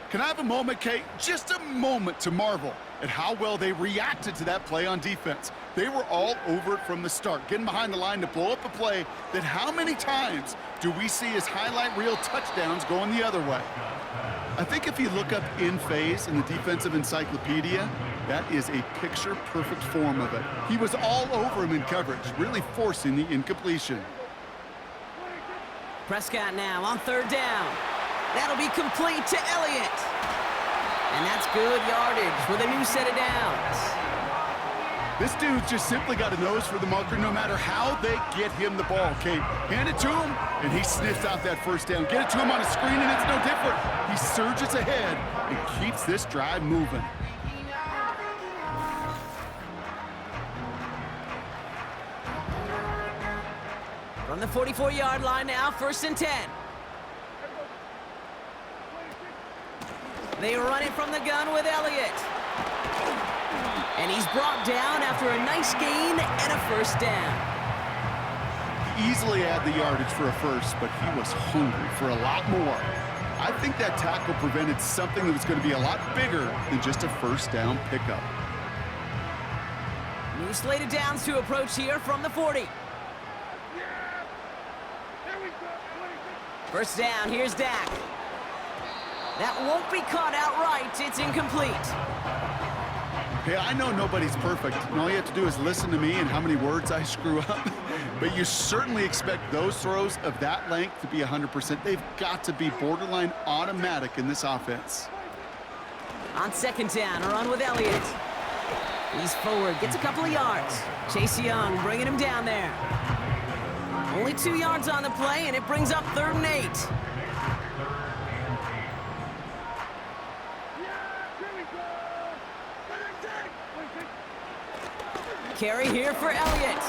Can I have a moment, Kate? Just a moment to marvel at how well they reacted to that play on defense. They were all over it from the start, getting behind the line to blow up a play that how many times do we see as highlight reel touchdowns going the other way? I think if you look up in phase in the defensive encyclopedia, that is a picture-perfect form of it. He was all over him in coverage, really forcing the incompletion. Prescott now on 3rd down. That'll be complete to Elliott. And that's good yardage with a new set of downs. This dude's just simply got a nose for the marker no matter how they get him the ball, Kate. Hand it to him, and he sniffs out that 1st down. Get it to him on a screen, and it's no different. He surges ahead and keeps this drive moving. From the 44-yard line now, 1st and 10. They run it from the gun with Elliott. And he's brought down after a nice gain and a 1st down. He easily had the yardage for a first, but he was hungry for a lot more. I think that tackle prevented something that was going to be a lot bigger than just a 1st down pickup. New slated downs to approach here from the 40. 1st down, here's Dak. That won't be caught outright. It's incomplete. Hey, I know nobody's perfect, and all you have to do is listen to me and how many words I screw up. But you certainly expect those throws of that length to be 100%. They've got to be borderline automatic in this offense. On 2nd down, a run with Elliott. He's forward, gets a couple of yards. Chase Young bringing him down there. Only 2 yards on the play, and it brings up 3rd and 8. Carry here for Elliott.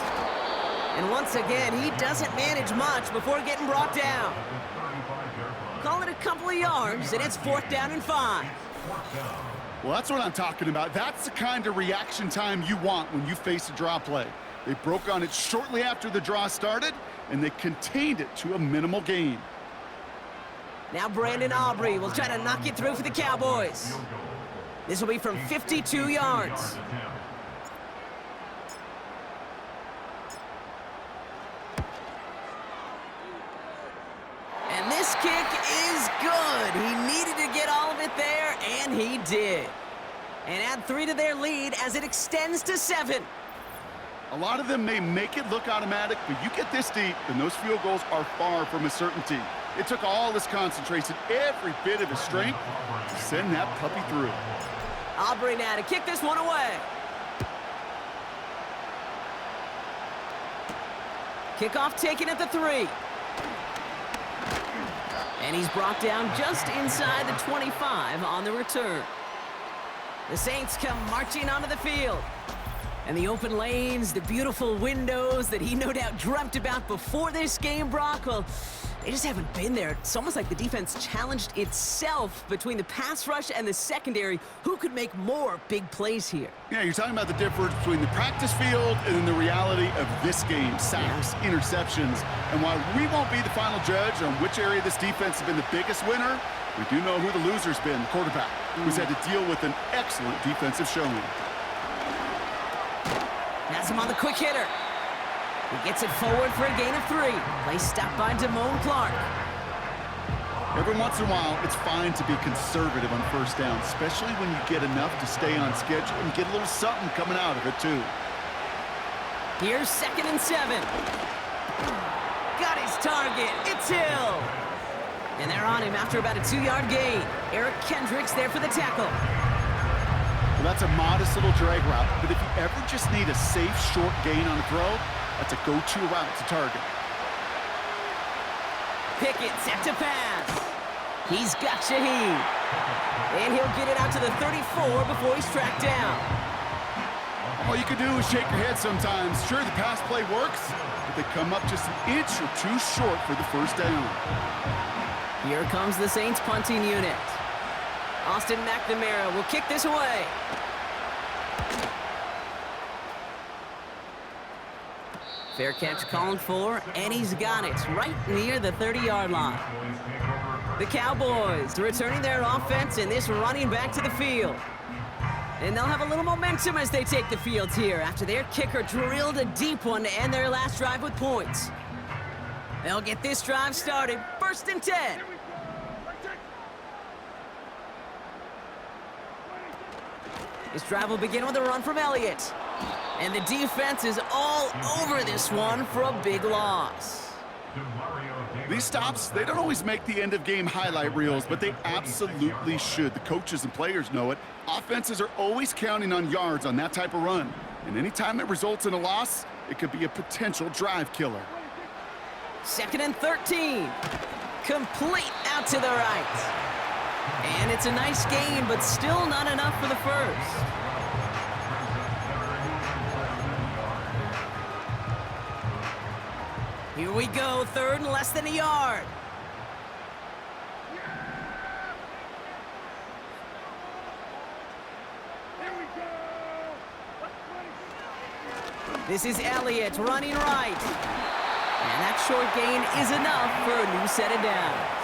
And once again, he doesn't manage much before getting brought down. Call it a couple of yards, and it's 4th down and 5. Well, that's what I'm talking about. That's the kind of reaction time you want when you face a draw play. They broke on it shortly after the draw started, and they contained it to a minimal gain. Now Brandon Aubrey will try to knock it through for the Cowboys. This will be from 52 yards. And this kick is good. He needed to get all of it there, and he did. And add 3 to their lead as it extends to 7. A lot of them may make it look automatic, but you get this deep, and those field goals are far from a certainty. It took all his concentration, every bit of his strength, to send that puppy through. Aubrey now to kick this one away. Kickoff taken at the 3. And he's brought down just inside the 25 on the return. The Saints come marching onto the field. And the open lanes, the beautiful windows that he no doubt dreamt about before this game, Brock, well, they just haven't been there. It's almost like the defense challenged itself between the pass rush and the secondary. Who could make more big plays here? Yeah, you're talking about the difference between the practice field and then the reality of this game. Sacks, interceptions. And while we won't be the final judge on which area this defense has been the biggest winner, we do know who the loser's been, the quarterback, who's had to deal with an excellent defensive showing. Has him on the quick hitter. He gets it forward for a gain of 3. Play stopped by Damone Clark. Every once in a while, it's fine to be conservative on 1st down, especially when you get enough to stay on schedule and get a little something coming out of it, too. Here's 2nd and 7. Got his target. It's Hill. And they're on him after about a 2-yard gain. Eric Kendricks there for the tackle. Well, that's a modest little drag route, but if you ever just need a safe, short gain on a throw, that's a go-to route to target. Pickett set to pass. He's got Shaheed. And he'll get it out to the 34 before he's tracked down. All you can do is shake your head sometimes. Sure, the pass play works, but they come up just an inch or two short for the first down. Here comes the Saints punting unit. Austin McNamara will kick this away. Fair catch called for, and he's got it right near the 30-yard line. The Cowboys returning their offense and this running back to the field. And they'll have a little momentum as they take the field here after their kicker drilled a deep one to end their last drive with points. They'll get this drive started. 1st and 10. This drive will begin with a run from Elliott. And the defense is all over this one for a big loss. These stops, they don't always make the end-of-game highlight reels, but they absolutely should. The coaches and players know it. Offenses are always counting on yards on that type of run. And anytime it results in a loss, it could be a potential drive killer. 2nd and 13. Complete out to the right. And it's a nice gain, but still not enough for the first. Here we go, 3rd and less than a yard. This is Elliott running right. And that short gain is enough for a new set of downs.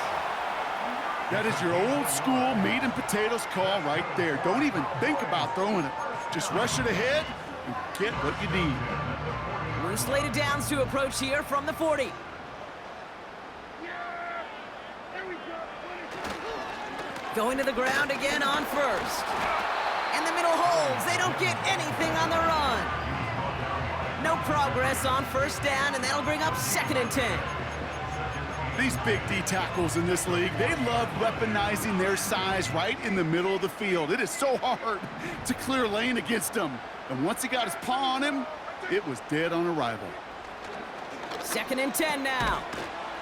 That is your old school meat and potatoes call right there. Don't even think about throwing it. Just rush it ahead and get what you need. New slate of downs to approach here from the 40. Going to the ground again on 1st. And the middle holds. They don't get anything on the run. No progress on 1st down, and that'll bring up 2nd and 10. These big D tackles in this league, they love weaponizing their size right in the middle of the field. It is so hard to clear lane against them. And once he got his paw on him, it was dead on arrival. 2nd and 10 now.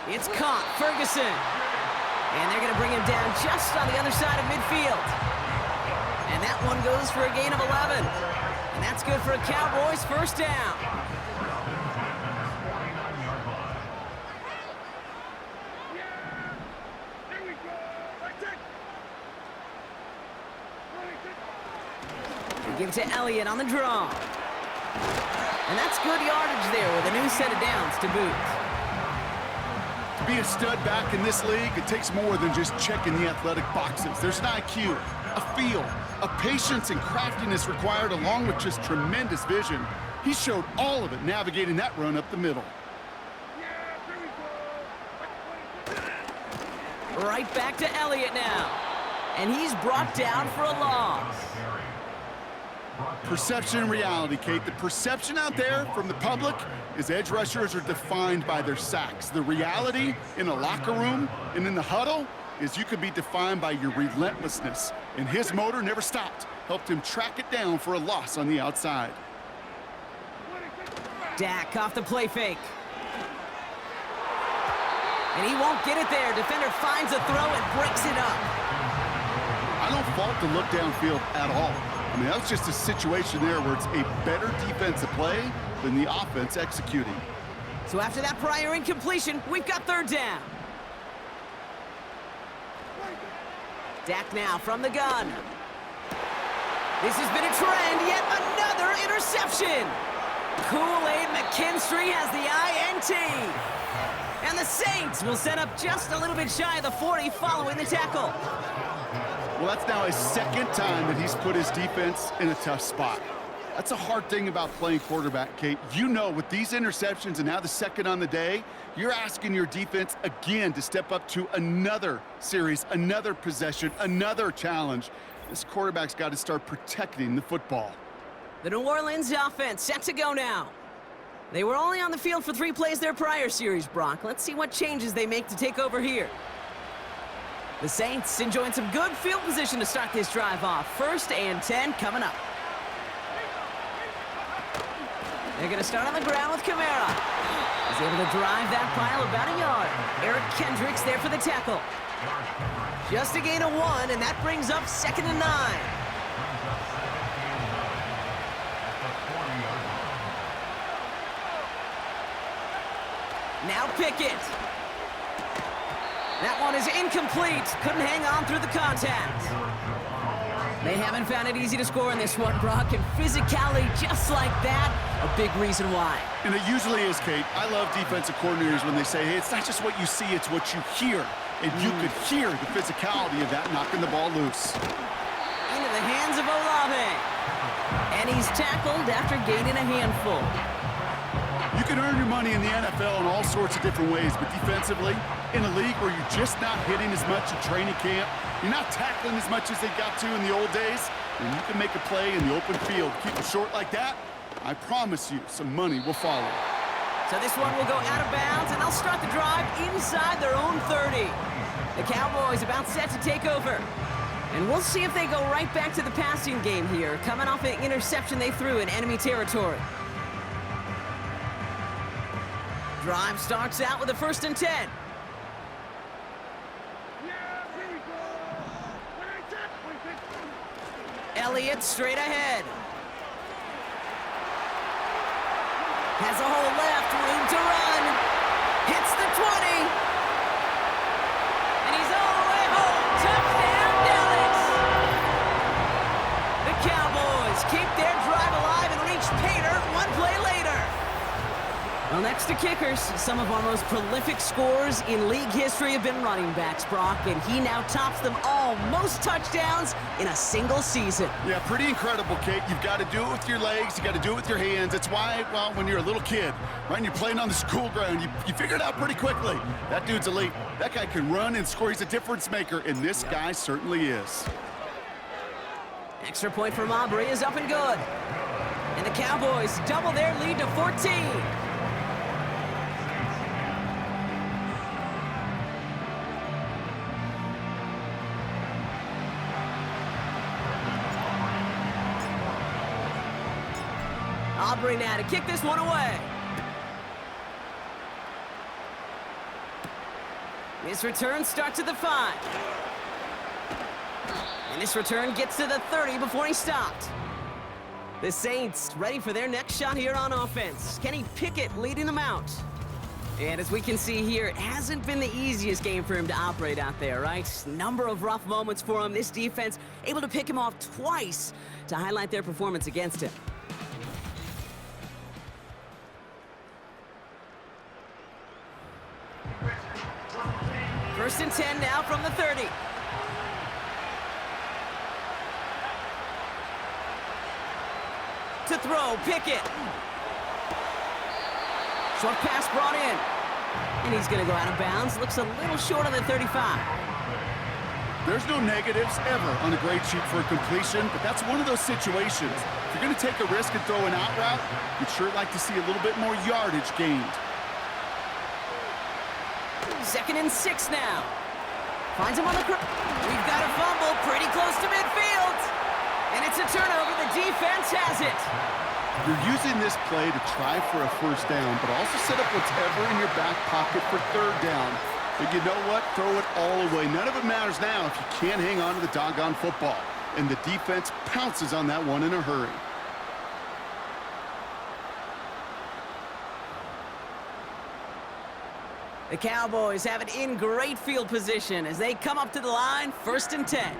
It's caught, Ferguson. And they're going to bring him down just on the other side of midfield. And that one goes for a gain of 11. And that's good for a Cowboys 1st down. They give it to Elliott on the draw. And that's good yardage there with a new set of downs to boot. To be a stud back in this league, it takes more than just checking the athletic boxes. There's an IQ, a feel, a patience and craftiness required along with just tremendous vision. He showed all of it navigating that run up the middle. Right back to Elliott now. And he's brought down for a loss. Perception and reality, Kate. The perception out there from the public is edge rushers are defined by their sacks. The reality in a locker room and in the huddle is you could be defined by your relentlessness. And his motor never stopped. Helped him track it down for a loss on the outside. Dak off the play fake. And he won't get it there. Defender finds a throw and breaks it up. I don't fault the look downfield at all. I mean, that's just a situation there where it's a better defensive play than the offense executing. So after that prior incompletion, we've got 3rd down. Dak now from the gun. This has been a trend, yet another interception. Kool-Aid McKinstry has the INT. And the Saints will set up just a little bit shy of the 40 following the tackle. Well, that's now his 2nd time that he's put his defense in a tough spot. That's a hard thing about playing quarterback, Kate. You know, with these interceptions and now the 2nd on the day, you're asking your defense again to step up to another series, another possession, another challenge. This quarterback's got to start protecting the football. The New Orleans offense set to go now. They were only on the field for 3 plays their prior series, Brock. Let's see what changes they make to take over here. The Saints enjoying some good field position to start this drive off. 1st and 10 coming up. They're going to start on the ground with Kamara. He's able to drive that pile about a yard. Eric Kendricks there for the tackle. Just a gain of 1, and that brings up 2nd and 9. Now Pickett. That one is incomplete. Couldn't hang on through the contact. They haven't found it easy to score in this one, Brock, and physicality just like that, a big reason why. And it usually is, Kate. I love defensive coordinators when they say, hey, it's not just what you see, it's what you hear. And you could hear the physicality of that knocking the ball loose. Into the hands of Olave. And he's tackled after gaining a handful. You can earn your money in the NFL in all sorts of different ways, but defensively, in a league where you're just not hitting as much at training camp, you're not tackling as much as they got to in the old days, and you can make a play in the open field. Keep it short like that, I promise you some money will follow. So this one will go out of bounds, and they'll start the drive inside their own 30. The Cowboys about set to take over. And we'll see if they go right back to the passing game here, coming off an interception they threw in enemy territory. Drive starts out with a 1st and 10. Elliott straight ahead. Has a hole left, room to run. Hits the 20. And he's all the way home. Touchdown, Dallas. The Cowboys keep their drive alive and reach pay dirt 1 play later. Well, next to kickers, some of our most prolific scorers in league history have been running backs, Brock, and he now tops them all. Most touchdowns in a single season. Yeah, pretty incredible, Kate. You've got to do it with your legs. You got to do it with your hands. It's why, well, when you're a little kid, right, and you're playing on the school ground, you figure it out pretty quickly. That dude's elite. That guy can run and score. He's a difference maker, and this guy certainly is. Extra point from Aubrey is up and good. And the Cowboys double their lead to 14. Aubrey now to kick this one away. This return starts at the 5. And this return gets to the 30 before he stopped. The Saints ready for their next shot here on offense. Kenny Pickett leading them out. And as we can see here, it hasn't been the easiest game for him to operate out there, right? Number of rough moments for him. This defense able to pick him off twice to highlight their performance against him. 1st and 10 now from the 30. To throw, Pickett. Short pass brought in. And he's going to go out of bounds. Looks a little short on the 35. There's no negatives ever on a grade sheet for a completion, but that's one of those situations. If you're going to take a risk and throw an out route, you'd sure like to see a little bit more yardage gained. 2nd and 6 now. Finds him on the We've got a fumble pretty close to midfield. And it's a turnover. The defense has it. You're using this play to try for a 1st down, but also set up whatever in your back pocket for 3rd down. But you know what? Throw it all away. None of it matters now if you can't hang on to the doggone football. And the defense pounces on that one in a hurry. The Cowboys have it in great field position as they come up to the line, 1st and 10.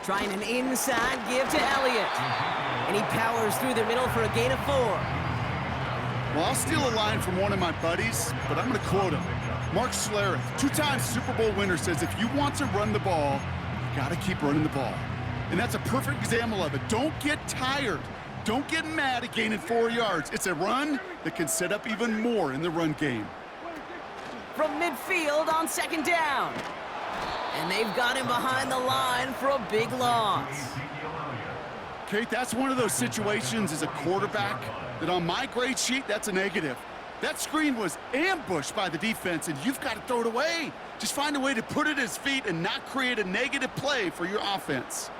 Trying an inside give to Elliott. And he powers through the middle for a gain of 4. Well, I'll steal a line from one of my buddies, but I'm going to quote him. Mark Schlereth, 2-time Super Bowl winner, says if you want to run the ball, you got to keep running the ball. And that's a perfect example of it. Don't get tired. Don't get mad at gaining 4 yards. It's a run that can set up even more in the run game. From midfield on 2nd down. And they've got him behind the line for a big loss. Kate, that's one of those situations as a quarterback that on my grade sheet, that's a negative. That screen was ambushed by the defense, and you've got to throw it away. Just find a way to put it at his feet and not create a negative play for your offense.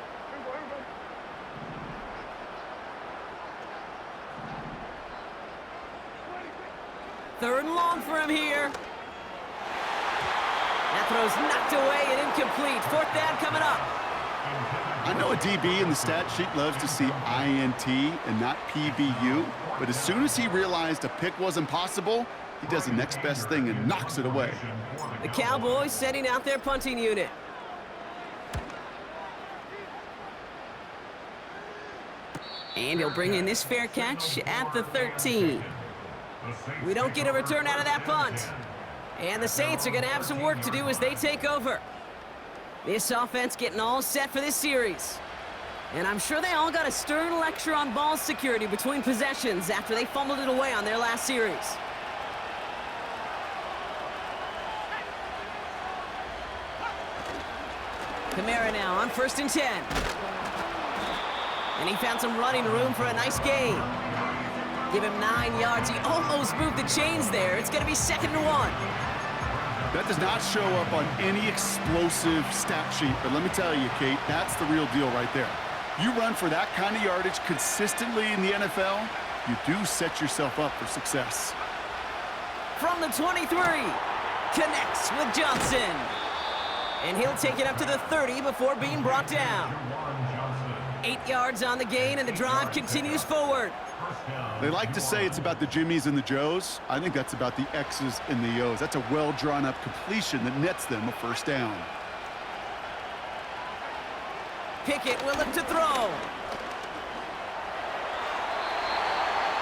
Third and long for him here. That throw's knocked away and incomplete. Fourth down coming up. I know a DB in the stat sheet loves to see INT and not PBU, but as soon as he realized a pick wasn't possible, he does the next best thing and knocks it away. The Cowboys setting out their punting unit. And he'll bring in this fair catch at the 13. We don't get a return out of that punt. And the Saints are going to have some work to do as they take over. This offense getting all set for this series. And I'm sure they all got a stern lecture on ball security between possessions after they fumbled it away on their last series. Kamara now on 1st and 10. And he found some running room for a nice gain. Give him 9 yards. He almost moved the chains there. It's going to be 2nd and 1. That does not show up on any explosive stat sheet, but let me tell you, Kate, that's the real deal right there. You run for that kind of yardage consistently in the NFL, you do set yourself up for success. From the 23, connects with Johnson. And he'll take it up to the 30 before being brought down. 8 yards on the gain, and the drive continues forward. They like to say it's about the Jimmies and the Joes. I think that's about the X's and the O's. That's a well-drawn-up completion that nets them a first down. Pickett will look to throw.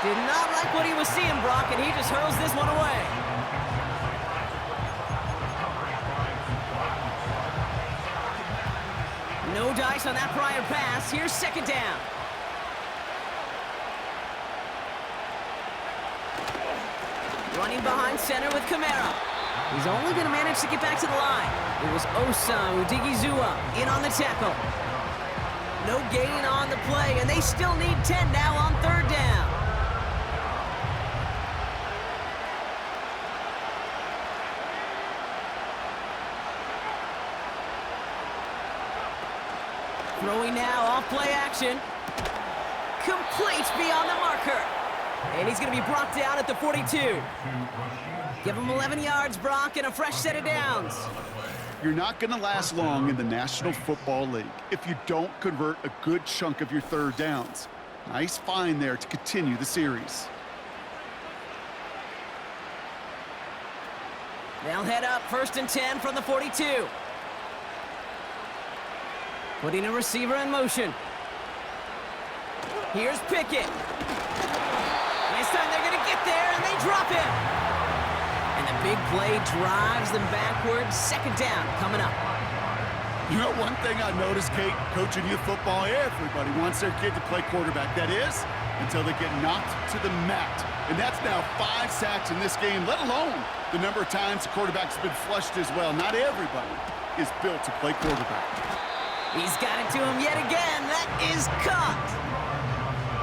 Did not like what he was seeing, Brock, and he just hurls this one away. No dice on that prior pass. Here's 2nd down. Running behind center with Kamara. He's only going to manage to get back to the line. It was Osa Odigizua in on the tackle. No gain on the play, and they still need 10 now on 3rd down. Throwing now off play action. Complete beyond the marker. And he's going to be brought down at the 42. Give him 11 yards, Brock, and a fresh set of downs. You're not going to last long in the National Football League if you don't convert a good chunk of your 3rd downs. Nice find there to continue the series. They'll head up 1st and 10 from the 42. Putting a receiver in motion. Here's Pickett. This time they're going to get there, and they drop him. And the big play drives them backwards. 2nd down coming up. You know, one thing I noticed, Kate, coaching youth football, everybody wants their kid to play quarterback. That is, until they get knocked to the mat. And that's now 5 sacks in this game, let alone the number of times the quarterback's been flushed as well. Not everybody is built to play quarterback. He's got it to him yet again. That is caught.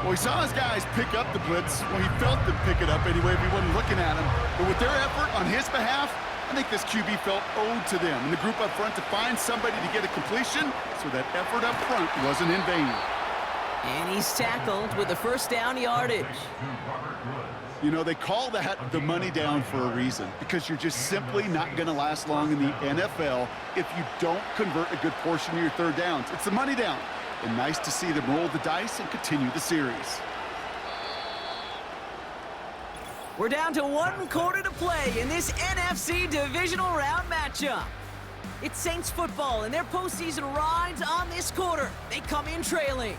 Well, he saw his guys pick up the blitz. Well, he felt them pick it up anyway if he wasn't looking at him. But with their effort on his behalf, I think this QB felt owed to them and the group up front to find somebody to get a completion, so that effort up front wasn't in vain. And he's tackled with the 1st down yardage. You know, they call that the money down for a reason, because you're just simply not going to last long in the NFL if you don't convert a good portion of your 3rd downs. It's the money down. And nice to see them roll the dice and continue the series. We're down to 1 quarter to play in this NFC divisional round matchup. It's Saints football, and their postseason rides on this quarter. They come in trailing.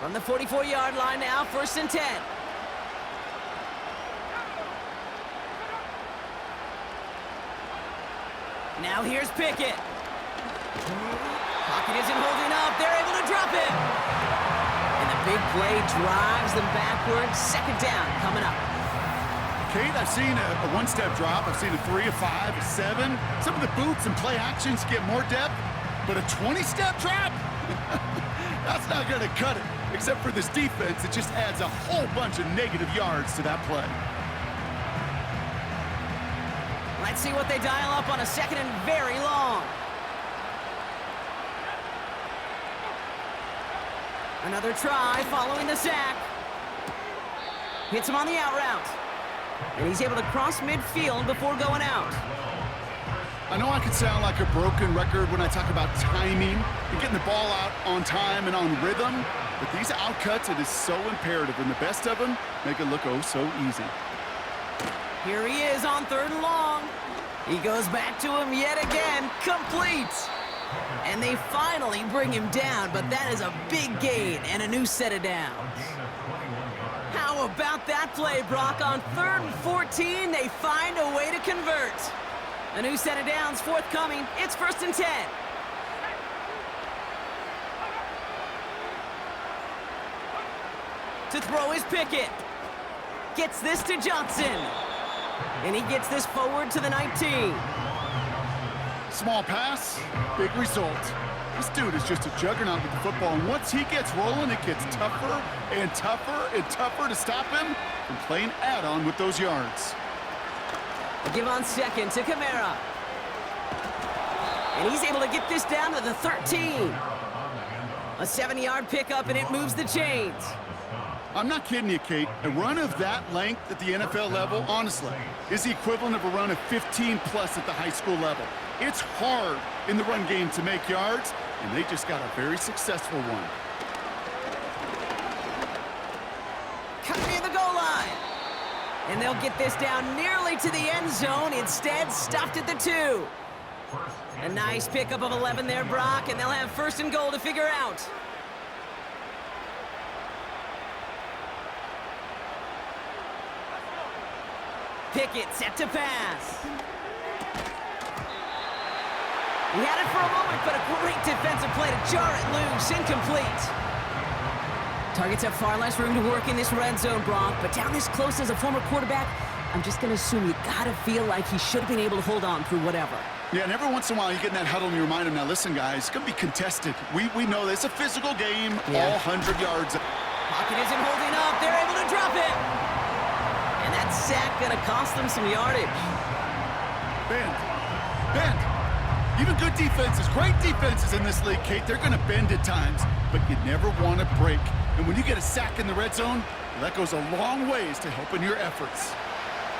From the 44-yard line now, 1st and 10. Now here's Pickett. Pocket isn't holding up. They're able to drop it. And the big play drives them backwards. 2nd down coming up. Kate, I've seen a one-step drop. I've seen a 3, a 5, a 7. Some of the boots and play actions get more depth, but a 20-step drop? That's not going to cut it. Except for this defense, it just adds a whole bunch of negative yards to that play. Let's see what they dial up on a 2nd and very long. Another try following the sack. Hits him on the out route. And he's able to cross midfield before going out. I know I could sound like a broken record when I talk about timing and getting the ball out on time and on rhythm, but these outcuts, it is so imperative, and the best of them make it look oh so easy. Here he is on 3rd and long. He goes back to him yet again, complete. And they finally bring him down, but that is a big gain and a new set of downs. How about that play, Brock? On 3rd and 14, they find a way to convert. A new set of downs forthcoming. It's 1st and 10. To throw is Pickett. Gets this to Johnson. And he gets this forward to the 19. Small pass, big result. This dude is just a juggernaut with the football, and once he gets rolling, it gets tougher and tougher and tougher to stop him from playing add-on with those yards. Give on 2nd to Kamara. And he's able to get this down to the 13. A 70-yard pickup, and it moves the chains. I'm not kidding you, Kate. A run of that length at the NFL level, honestly, is the equivalent of a run of 15-plus at the high school level. It's hard in the run game to make yards, and they just got a very successful one. Cut near the goal line. And they'll get this down nearly to the end zone. Instead, stopped at the 2. A nice pickup of 11 there, Brock, and they'll have 1st and goal to figure out. Pickett set to pass. He had it for a moment, but a great defensive play to jar it loose. Incomplete. Targets have far less room to work in this red zone, Brock, but down this close as a former quarterback, I'm just going to assume you got to feel like he should have been able to hold on through whatever. Yeah, and every once in a while you get in that huddle and you remind him, now listen, guys, it's going to be contested. We know this. It's a physical game, all 100 yards. Pocket isn't holding up. They're able to drop it. And that sack going to cost them some yardage. Bend. Even good defenses, great defenses in this league, Kate, they're going to bend at times, but you never want to break. And when you get a sack in the red zone, well, that goes a long ways to helping your efforts.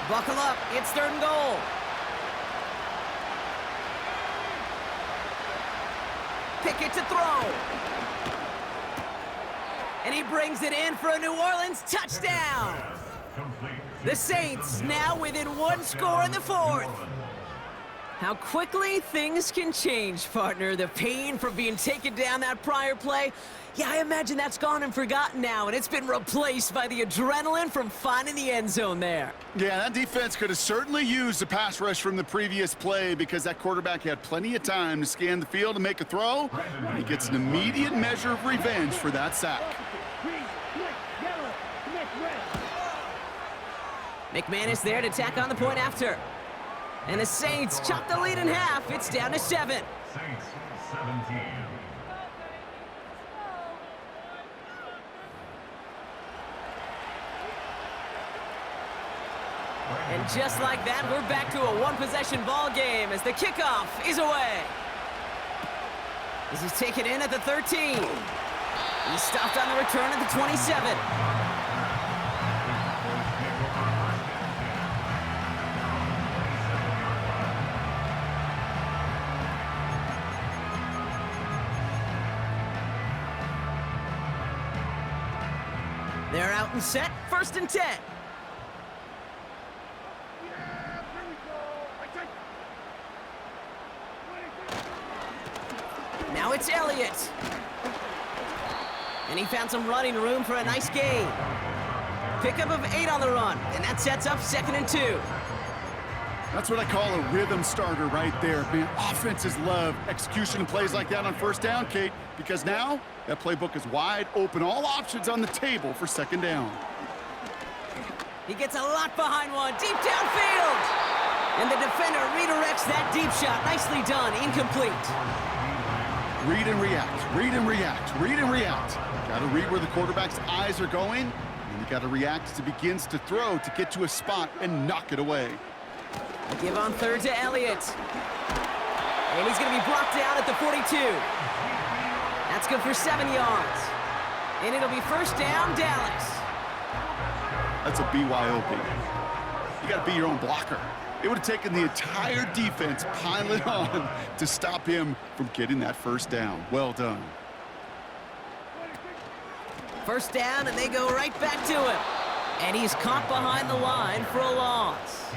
Buckle up. It's 3rd and goal. Pickett to throw. And he brings it in for a New Orleans touchdown. The Saints now within 1 score in the 4th. How quickly things can change, partner. The pain from being taken down that prior play, yeah, I imagine that's gone and forgotten now, and it's been replaced by the adrenaline from finding the end zone there. Yeah, that defense could have certainly used the pass rush from the previous play because that quarterback had plenty of time to scan the field and make a throw, and he gets an immediate measure of revenge for that sack. McManus there to tack on the point after. And the Saints chop the lead in half. It's down to 7. Saints 17. And just like that, we're back to a one-possession ball game as the kickoff is away. This is taken in at the 13. He's stopped on the return at the 27. They're out and set, 1st and 10. Now it's Elliott. And he found some running room for a nice gain. Pickup of 8 on the run, and that sets up 2nd and 2. That's what I call a rhythm starter right there. Man, offenses love execution plays like that on first down, Kate, because now that playbook is wide open. All options on the table for 2nd down. He gets a lot behind one, deep downfield. And the defender redirects that deep shot. Nicely done, incomplete. Read and react, read and react, read and react. Got to read where the quarterback's eyes are going, and you got to react as he begins to throw to get to a spot and knock it away. A give on 3rd to Elliott. And he's going to be blocked down at the 42. That's good for 7 yards. And it'll be 1st down, Dallas. That's a BYOB. You got to be your own blocker. It would have taken the entire defense piling on to stop him from getting that 1st down. Well done. 1st down, and they go right back to him. And he's caught behind the line for a loss.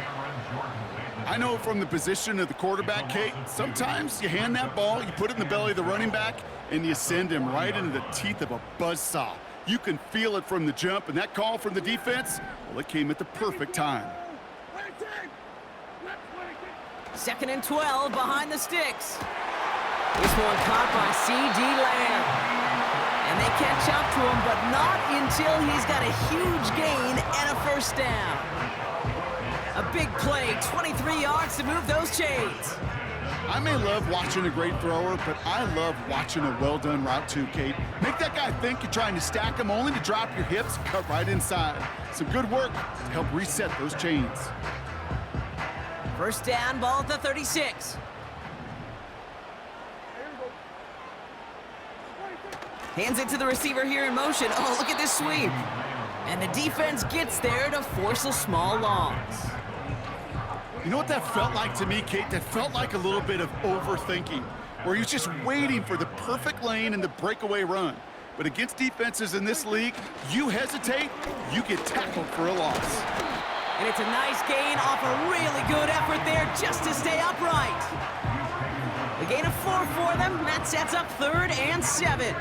I know from the position of the quarterback, Kate, sometimes you hand that ball, you put it in the belly of the running back, and you send him right into the teeth of a buzzsaw. You can feel it from the jump, and that call from the defense, well, it came at the perfect time. 2nd and 12 behind the sticks. This one caught by C.D. Lamb. And they catch up to him, but not until he's got a huge gain and a 1st down. A big play, 23 yards to move those chains. I may love watching a great thrower, but I love watching a well-done route too, Kate. Make that guy think you're trying to stack him only to drop your hips, cut right inside. Some good work to help reset those chains. 1st down, ball at the 36. Hands it to the receiver here in motion. Oh, look at this sweep. And the defense gets there to force a small loss. You know what that felt like to me, Kate? That felt like a little bit of overthinking, where he's just waiting for the perfect lane and the breakaway run. But against defenses in this league, you hesitate, you get tackled for a loss. And it's a nice gain off a really good effort there just to stay upright. A gain of 4 for them. That sets up 3rd and 7.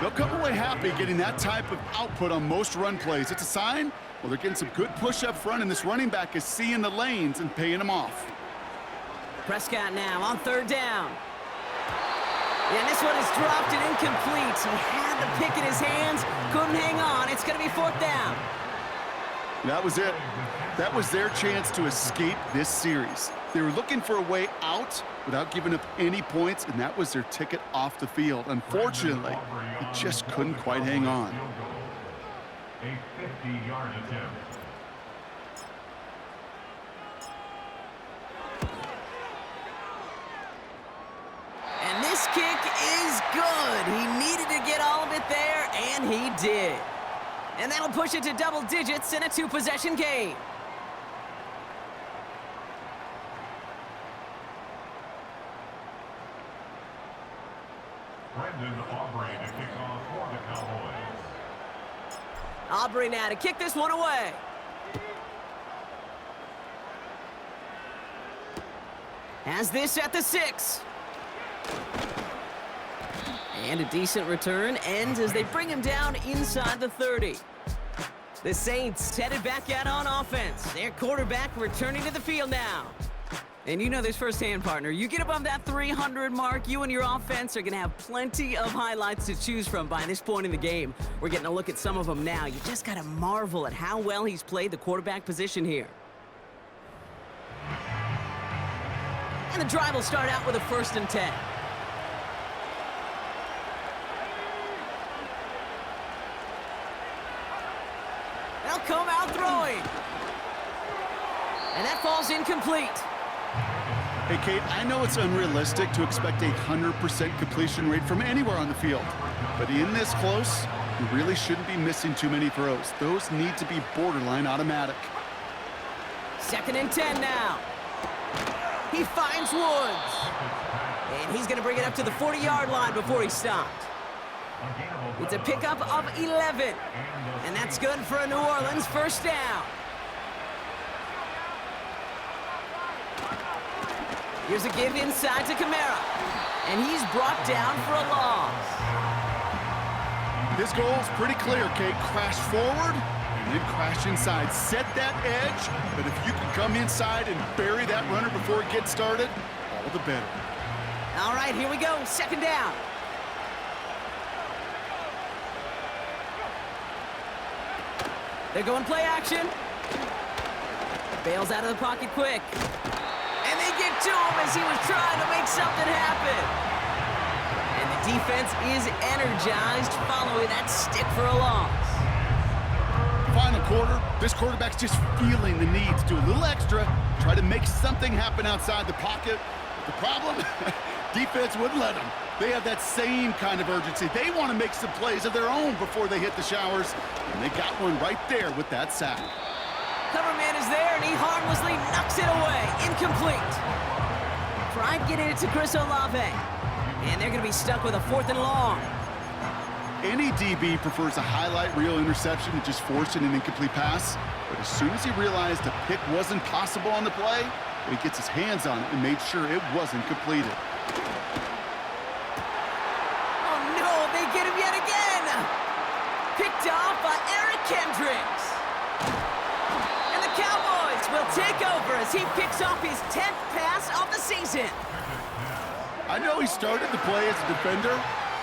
They'll come away happy getting that type of output on most run plays. It's a sign, well, they're getting some good push up front, and this running back is seeing the lanes and paying them off. Prescott now on 3rd down. And this one is dropped and incomplete. He had the pick in his hands, couldn't hang on. It's going to be 4th down. That was it. That was their chance to escape this series. They were looking for a way out without giving up any points, and that was their ticket off the field. Unfortunately, they just couldn't quite hang on. A 50-yard attempt. And this kick is good. He needed to get all of it there, and he did. And that'll push it to double digits in a 2-possession game. Aubrey to kick off for the Cowboys. Aubrey now to kick this one away. Has this at the 6. And a decent return ends as they bring him down inside the 30. The Saints headed back out on offense. Their quarterback returning to the field now. And you know this firsthand, partner. You get above that 300 mark, you and your offense are going to have plenty of highlights to choose from by this point in the game. We're getting a look at some of them now. You just got to marvel at how well he's played the quarterback position here. And the drive will start out with a 1st and 10. They'll come out throwing. And that falls incomplete. Hey, Kate, I know it's unrealistic to expect a 100% completion rate from anywhere on the field. But in this close, you really shouldn't be missing too many throws. Those need to be borderline automatic. 2nd and 10 now. He finds Woods. And he's going to bring it up to the 40-yard line before he stopped. It's a pickup of 11. And that's good for a New Orleans 1st down. Here's a give inside to Kamara. And he's brought down for a loss. His goal is pretty clear, Kate. Crash forward and then crash inside. Set that edge, but if you can come inside and bury that runner before it gets started, all the better. All right, here we go. Second down. They're going play action. Bails out of the pocket quick. And they get to him as he was trying to make something happen. And the defense is energized following that stick for a loss. Final quarter, this quarterback's just feeling the need to do a little extra, try to make something happen outside the pocket. The problem, defense wouldn't let them. They have that same kind of urgency. They want to make some plays of their own before they hit the showers, and they got one right there with that sack. Cover man is there, and he harmlessly knocks it away. Incomplete. Tried getting it to Chris Olave, and they're going to be stuck with a 4th and long. Any DB prefers a highlight reel interception to just forcing an incomplete pass, but as soon as he realized a pick wasn't possible on the play, he gets his hands on it and made sure it wasn't completed. Oh no, they get him yet again! Picked off by Eric Kendricks. And the Cowboys will take over as he picks off his 10th pass of the season. I know he started the play as a defender,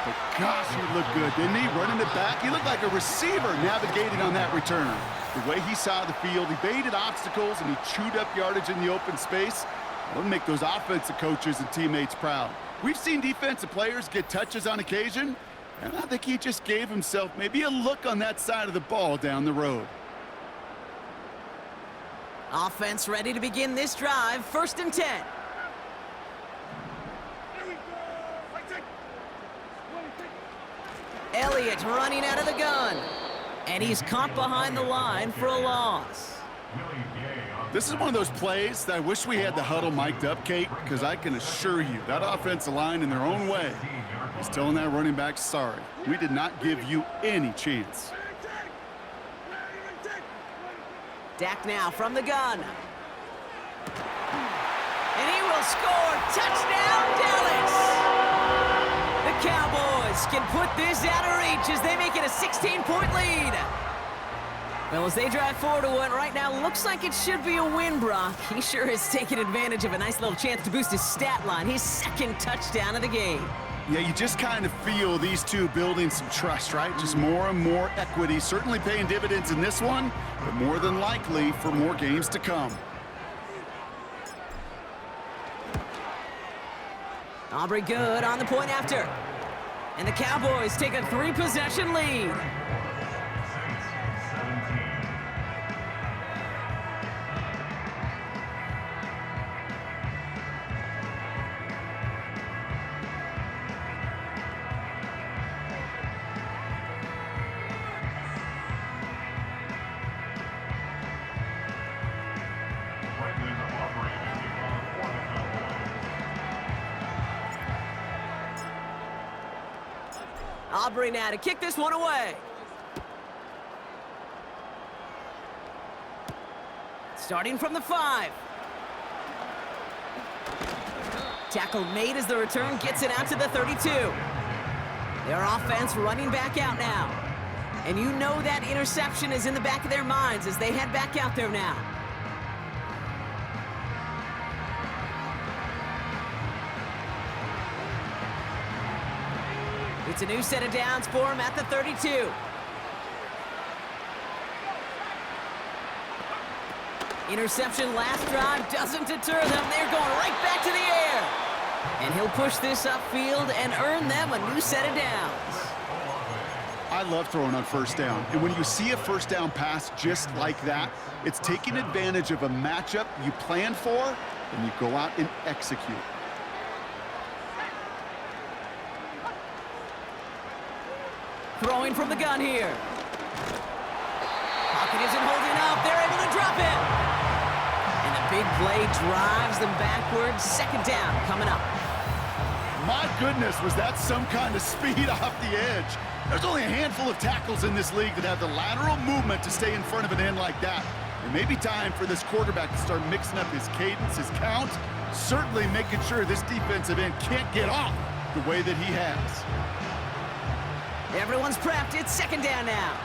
but gosh, he looked good, didn't he? Running it back, he looked like a receiver navigating on that return. The way he saw the field, he baited obstacles and he chewed up yardage in the open space. It'll make those offensive coaches and teammates proud. We've seen defensive players get touches on occasion, and I think he just gave himself maybe a look on that side of the ball down the road. Offense ready to begin this drive. 1st and 10. Elliott running out of the gun. And he's caught behind the line for a loss. This is one of those plays that I wish we had the huddle mic'd up, Kate, because I can assure you that offensive line in their own way is telling that running back, sorry, we did not give you any chance. Dak now from the gun. And he will score. Touchdown, Dallas! The Cowboys can put this out of reach as they make it a 16-point lead. Well, as they drive forward to what right now looks like it should be a win, Brock. He sure has taken advantage of a nice little chance to boost his stat line. His 2nd touchdown of the game. Yeah, you just kind of feel these two building some trust, right? Just more and more equity. Certainly paying dividends in this one, but more than likely for more games to come. Aubrey good on the point after. And the Cowboys take a 3-possession lead. Aubrey now to kick this one away. Starting from the 5. Tackle made as the return gets it out to the 32. Their offense running back out now. And you know that interception is in the back of their minds as they head back out there now. It's a new set of downs for him at the 32. Interception last drive doesn't deter them. They're going right back to the air. And he'll push this upfield and earn them a new set of downs. I love throwing on 1st down. And when you see a 1st down pass just like that, it's taking advantage of a matchup you planned for, and you go out and execute. Throwing from the gun here. Pocket isn't holding up. They're able to drop it. And the big play drives them backwards. 2nd down coming up. My goodness, was that some kind of speed off the edge? There's only a handful of tackles in this league that have the lateral movement to stay in front of an end like that. It may be time for this quarterback to start mixing up his cadence, his count, certainly making sure this defensive end can't get off the way that he has. Everyone's prepped. It's second down now.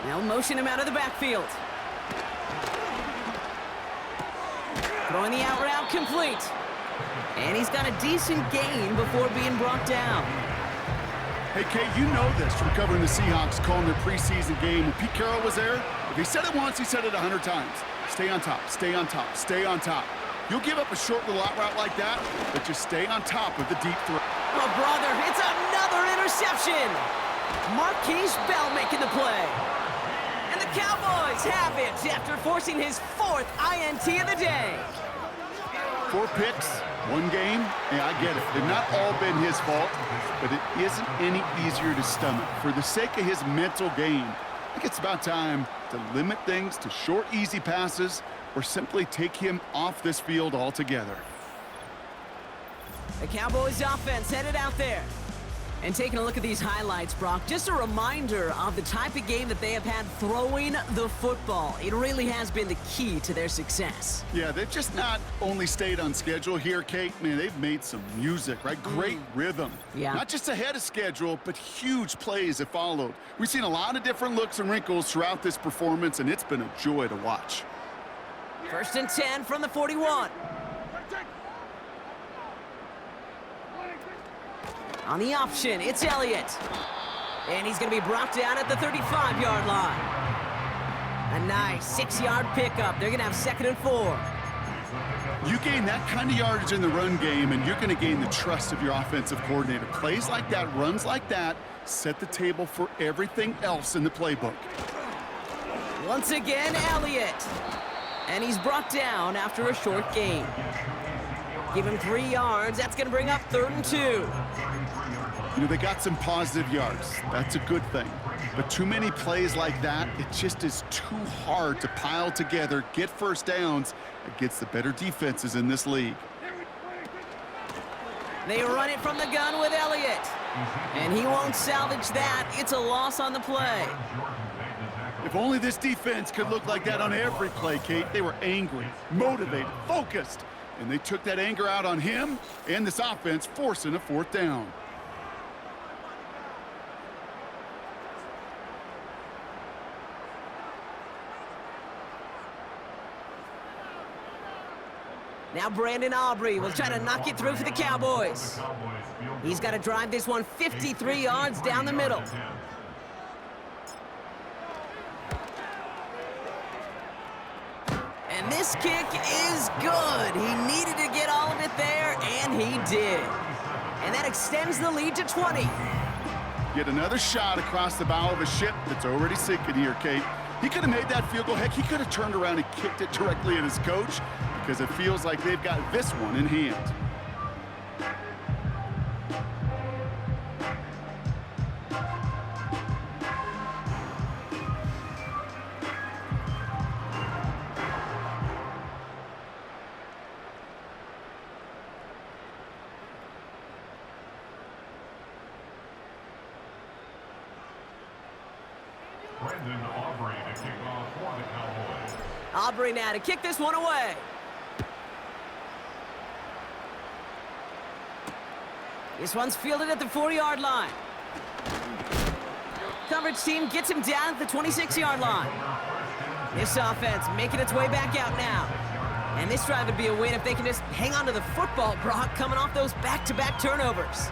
They'll motion him out of the backfield. Throwing the out route complete. And he's got a decent gain before being brought down. Hey, Kate, you know this from covering the Seahawks, calling their preseason game. When Pete Carroll was there, if he said it once, he said it 100 times. Stay on top, stay on top, stay on top. You'll give up a short little out route like that, but just stay on top of the deep throw. Oh, brother, it's another interception. Marquise Bell making the play. And the Cowboys have it after forcing his 4th INT of the day. 4 picks, 1 game. Yeah, I get it. They've not all been his fault, but it isn't any easier to stomach. For the sake of his mental game, I think it's about time to limit things to short, easy passes or simply take him off this field altogether. The Cowboys offense headed out there. And taking a look at these highlights, Brock, just a reminder of the type of game that they have had throwing the football. It really has been the key to their success. Yeah, they've just not only stayed on schedule here, Kate. Man, they've made some music, right? Great rhythm. Yeah. Not just ahead of schedule, but huge plays have followed. We've seen a lot of different looks and wrinkles throughout this performance, and it's been a joy to watch. 1st and 10 from the 41. On the option, it's Elliott. And he's going to be brought down at the 35-yard line. A nice 6-yard pickup. They're going to have 2nd and 4. You gain that kind of yardage in the run game, and you're going to gain the trust of your offensive coordinator. Plays like that, runs like that, set the table for everything else in the playbook. Once again, Elliott. And he's brought down after a short gain. Give him 3 yards. That's going to bring up 3rd and 2. You know, they got some positive yards. That's a good thing. But too many plays like that, it just is too hard to pile together, get first downs against the better defenses in this league. They run it from the gun with Elliott. And he won't salvage that. It's a loss on the play. If only this defense could look like that on every play, Kate. They were angry, motivated, focused. And they took that anger out on him and this offense, forcing a 4th down. Now Brandon Aubrey will try to knock it through for the Cowboys. He's got to drive this one 53 yards down the middle. And this kick is good. He needed to get all of it there, and he did. And that extends the lead to 20. Yet another shot across the bow of a ship that's already sinking here, Kate. He could have made that field goal. Heck, he could have turned around and kicked it directly at his coach because it feels like they've got this one in hand. Aubrey now to kick this one away. This one's fielded at the 4-yard line. Coverage team gets him down at the 26-yard line. This offense making its way back out now. And this drive would be a win if they can just hang on to the football, Brock, coming off those back-to-back turnovers.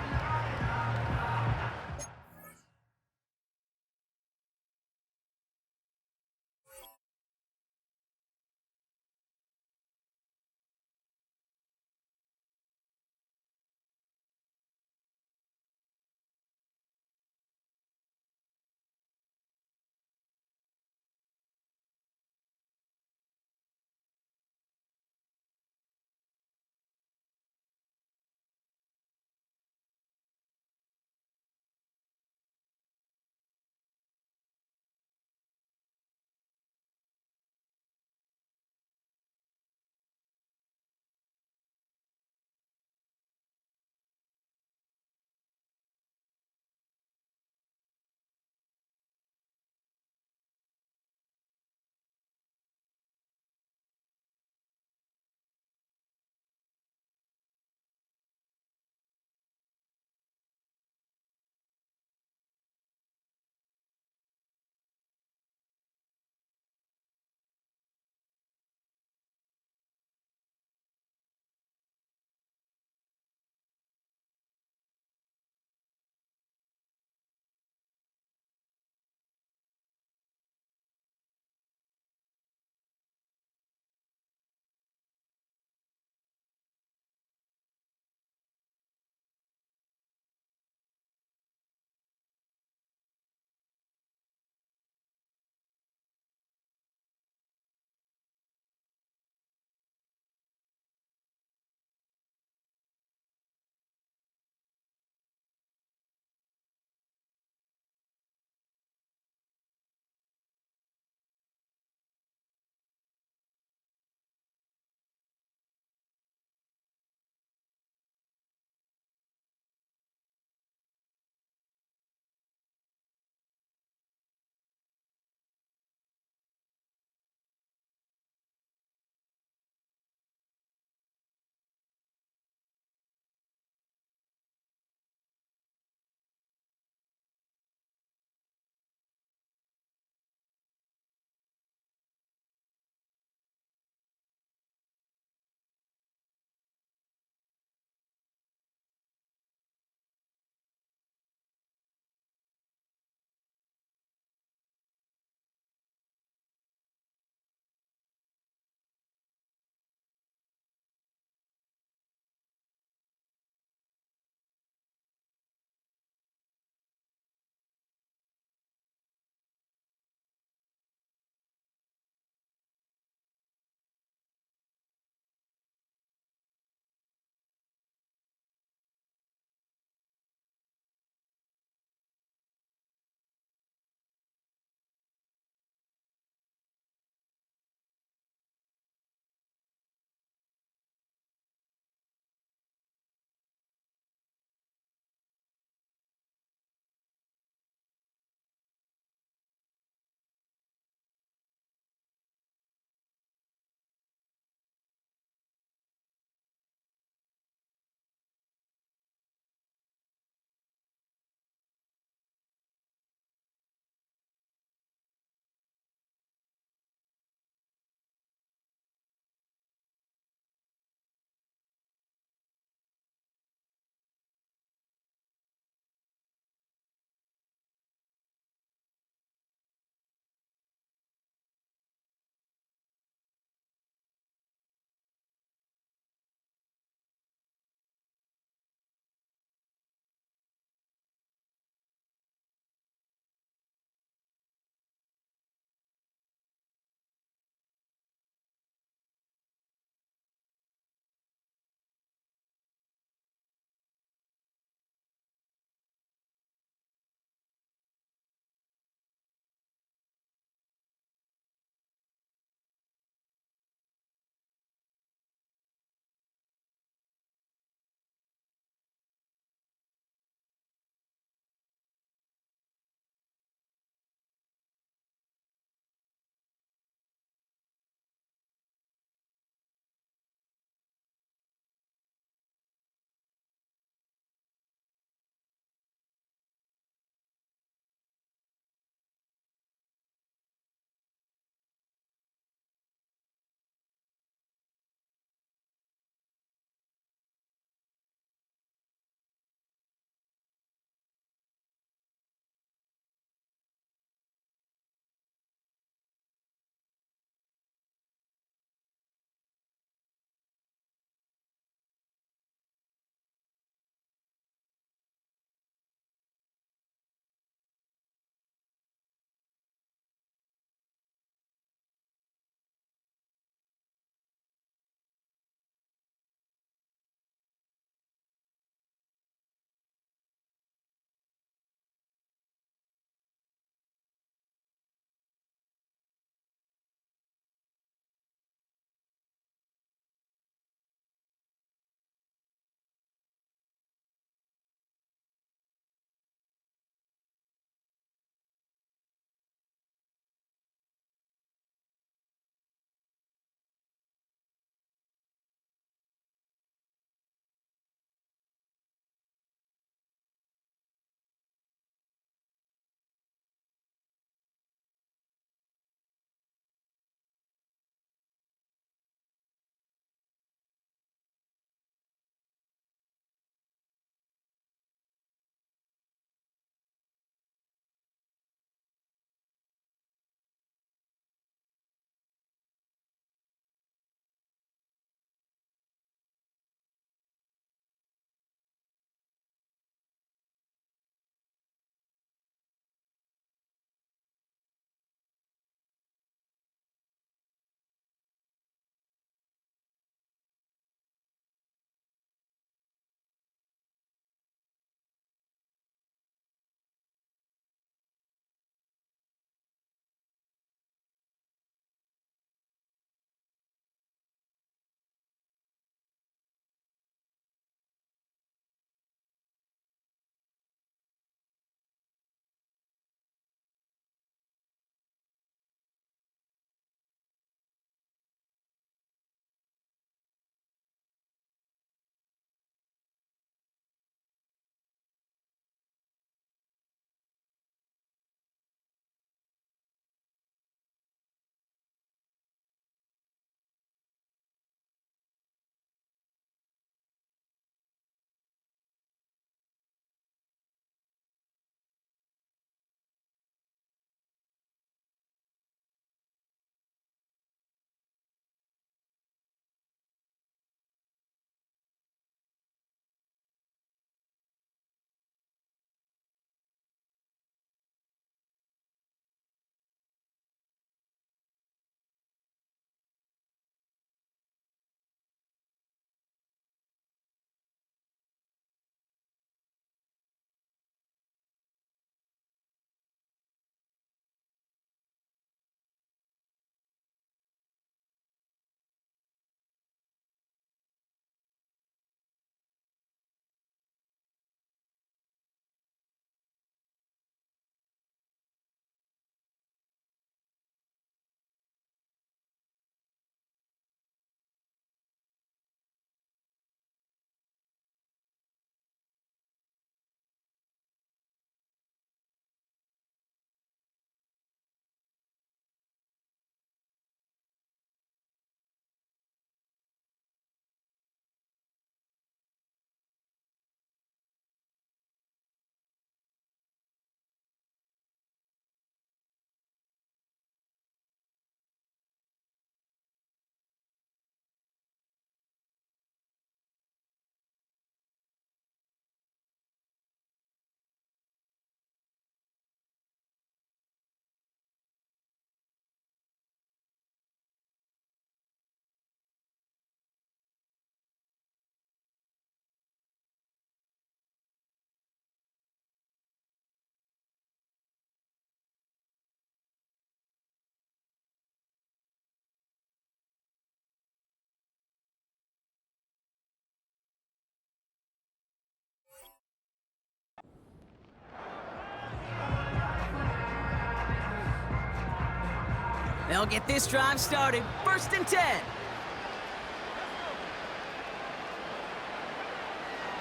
They'll get this drive started. 1st and 10.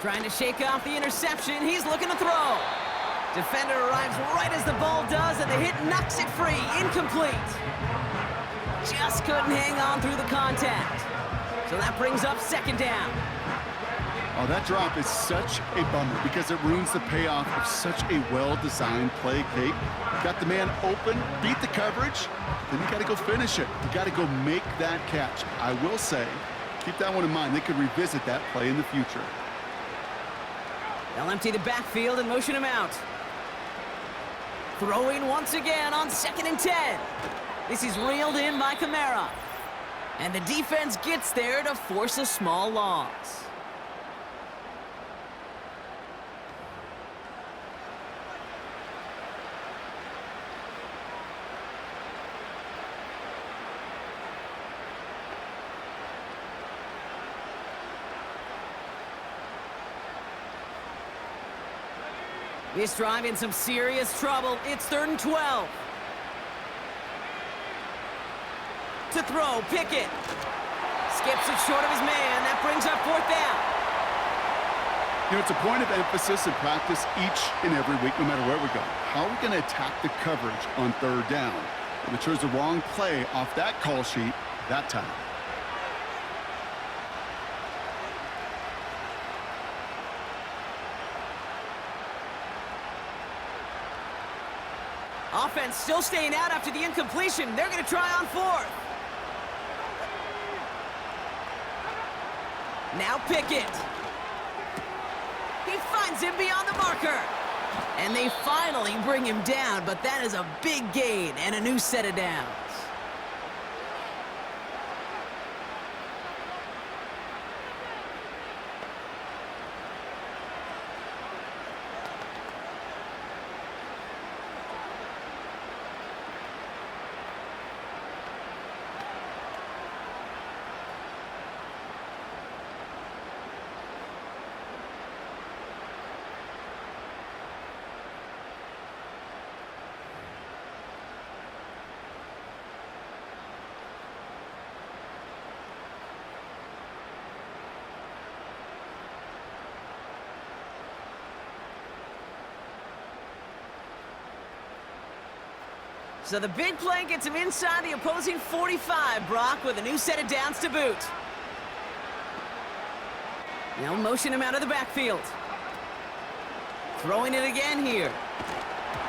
Trying to shake off the interception. He's looking to throw. Defender arrives right as the ball does, and the hit knocks it free. Incomplete. Just couldn't hang on through the contact. So that brings up 2nd down. Oh, that drop is such a bummer because it ruins the payoff of such a well-designed play, Kate. Got the man open, beat the coverage, then you got to go finish it. You got to go make that catch. I will say, keep that one in mind. They could revisit that play in the future. They'll empty the backfield and motion him out. Throwing once again on 2nd and 10. This is reeled in by Kamara. And the defense gets there to force a small loss. This drive in some serious trouble. It's 3rd and 12. To throw, Pickett. Skips it short of his man. That brings up 4th down. You know, it's a point of emphasis in practice each and every week, no matter where we go. How are we going to attack the coverage on 3rd down? And we chose the wrong play off that call sheet that time. Offense still staying out after the incompletion. They're going to try on 4th. Now Pickett. He finds him beyond the marker. And they finally bring him down, but that is a big gain and a new set of downs. So the big play gets him inside the opposing 45, Brock, with a new set of downs to boot. They'll motion him out of the backfield. Throwing it again here.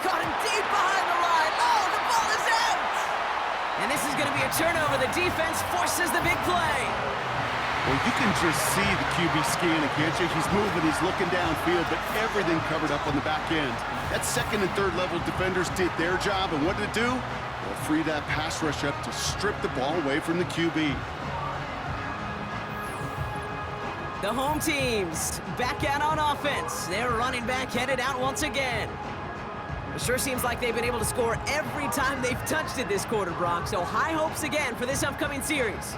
Caught him deep behind the line. Oh, the ball is out! And this is going to be a turnover. The defense forces the big play. Well, you can just see the QB scanning, can't you? He's moving, he's looking downfield, but everything covered up on the back end. That 2nd and 3rd level defenders did their job, and what did it do? Well, free that pass rush up to strip the ball away from the QB. The home teams back out on offense. Their running back headed out once again. It sure seems like they've been able to score every time they've touched it this quarter, Brock, so high hopes again for this upcoming series.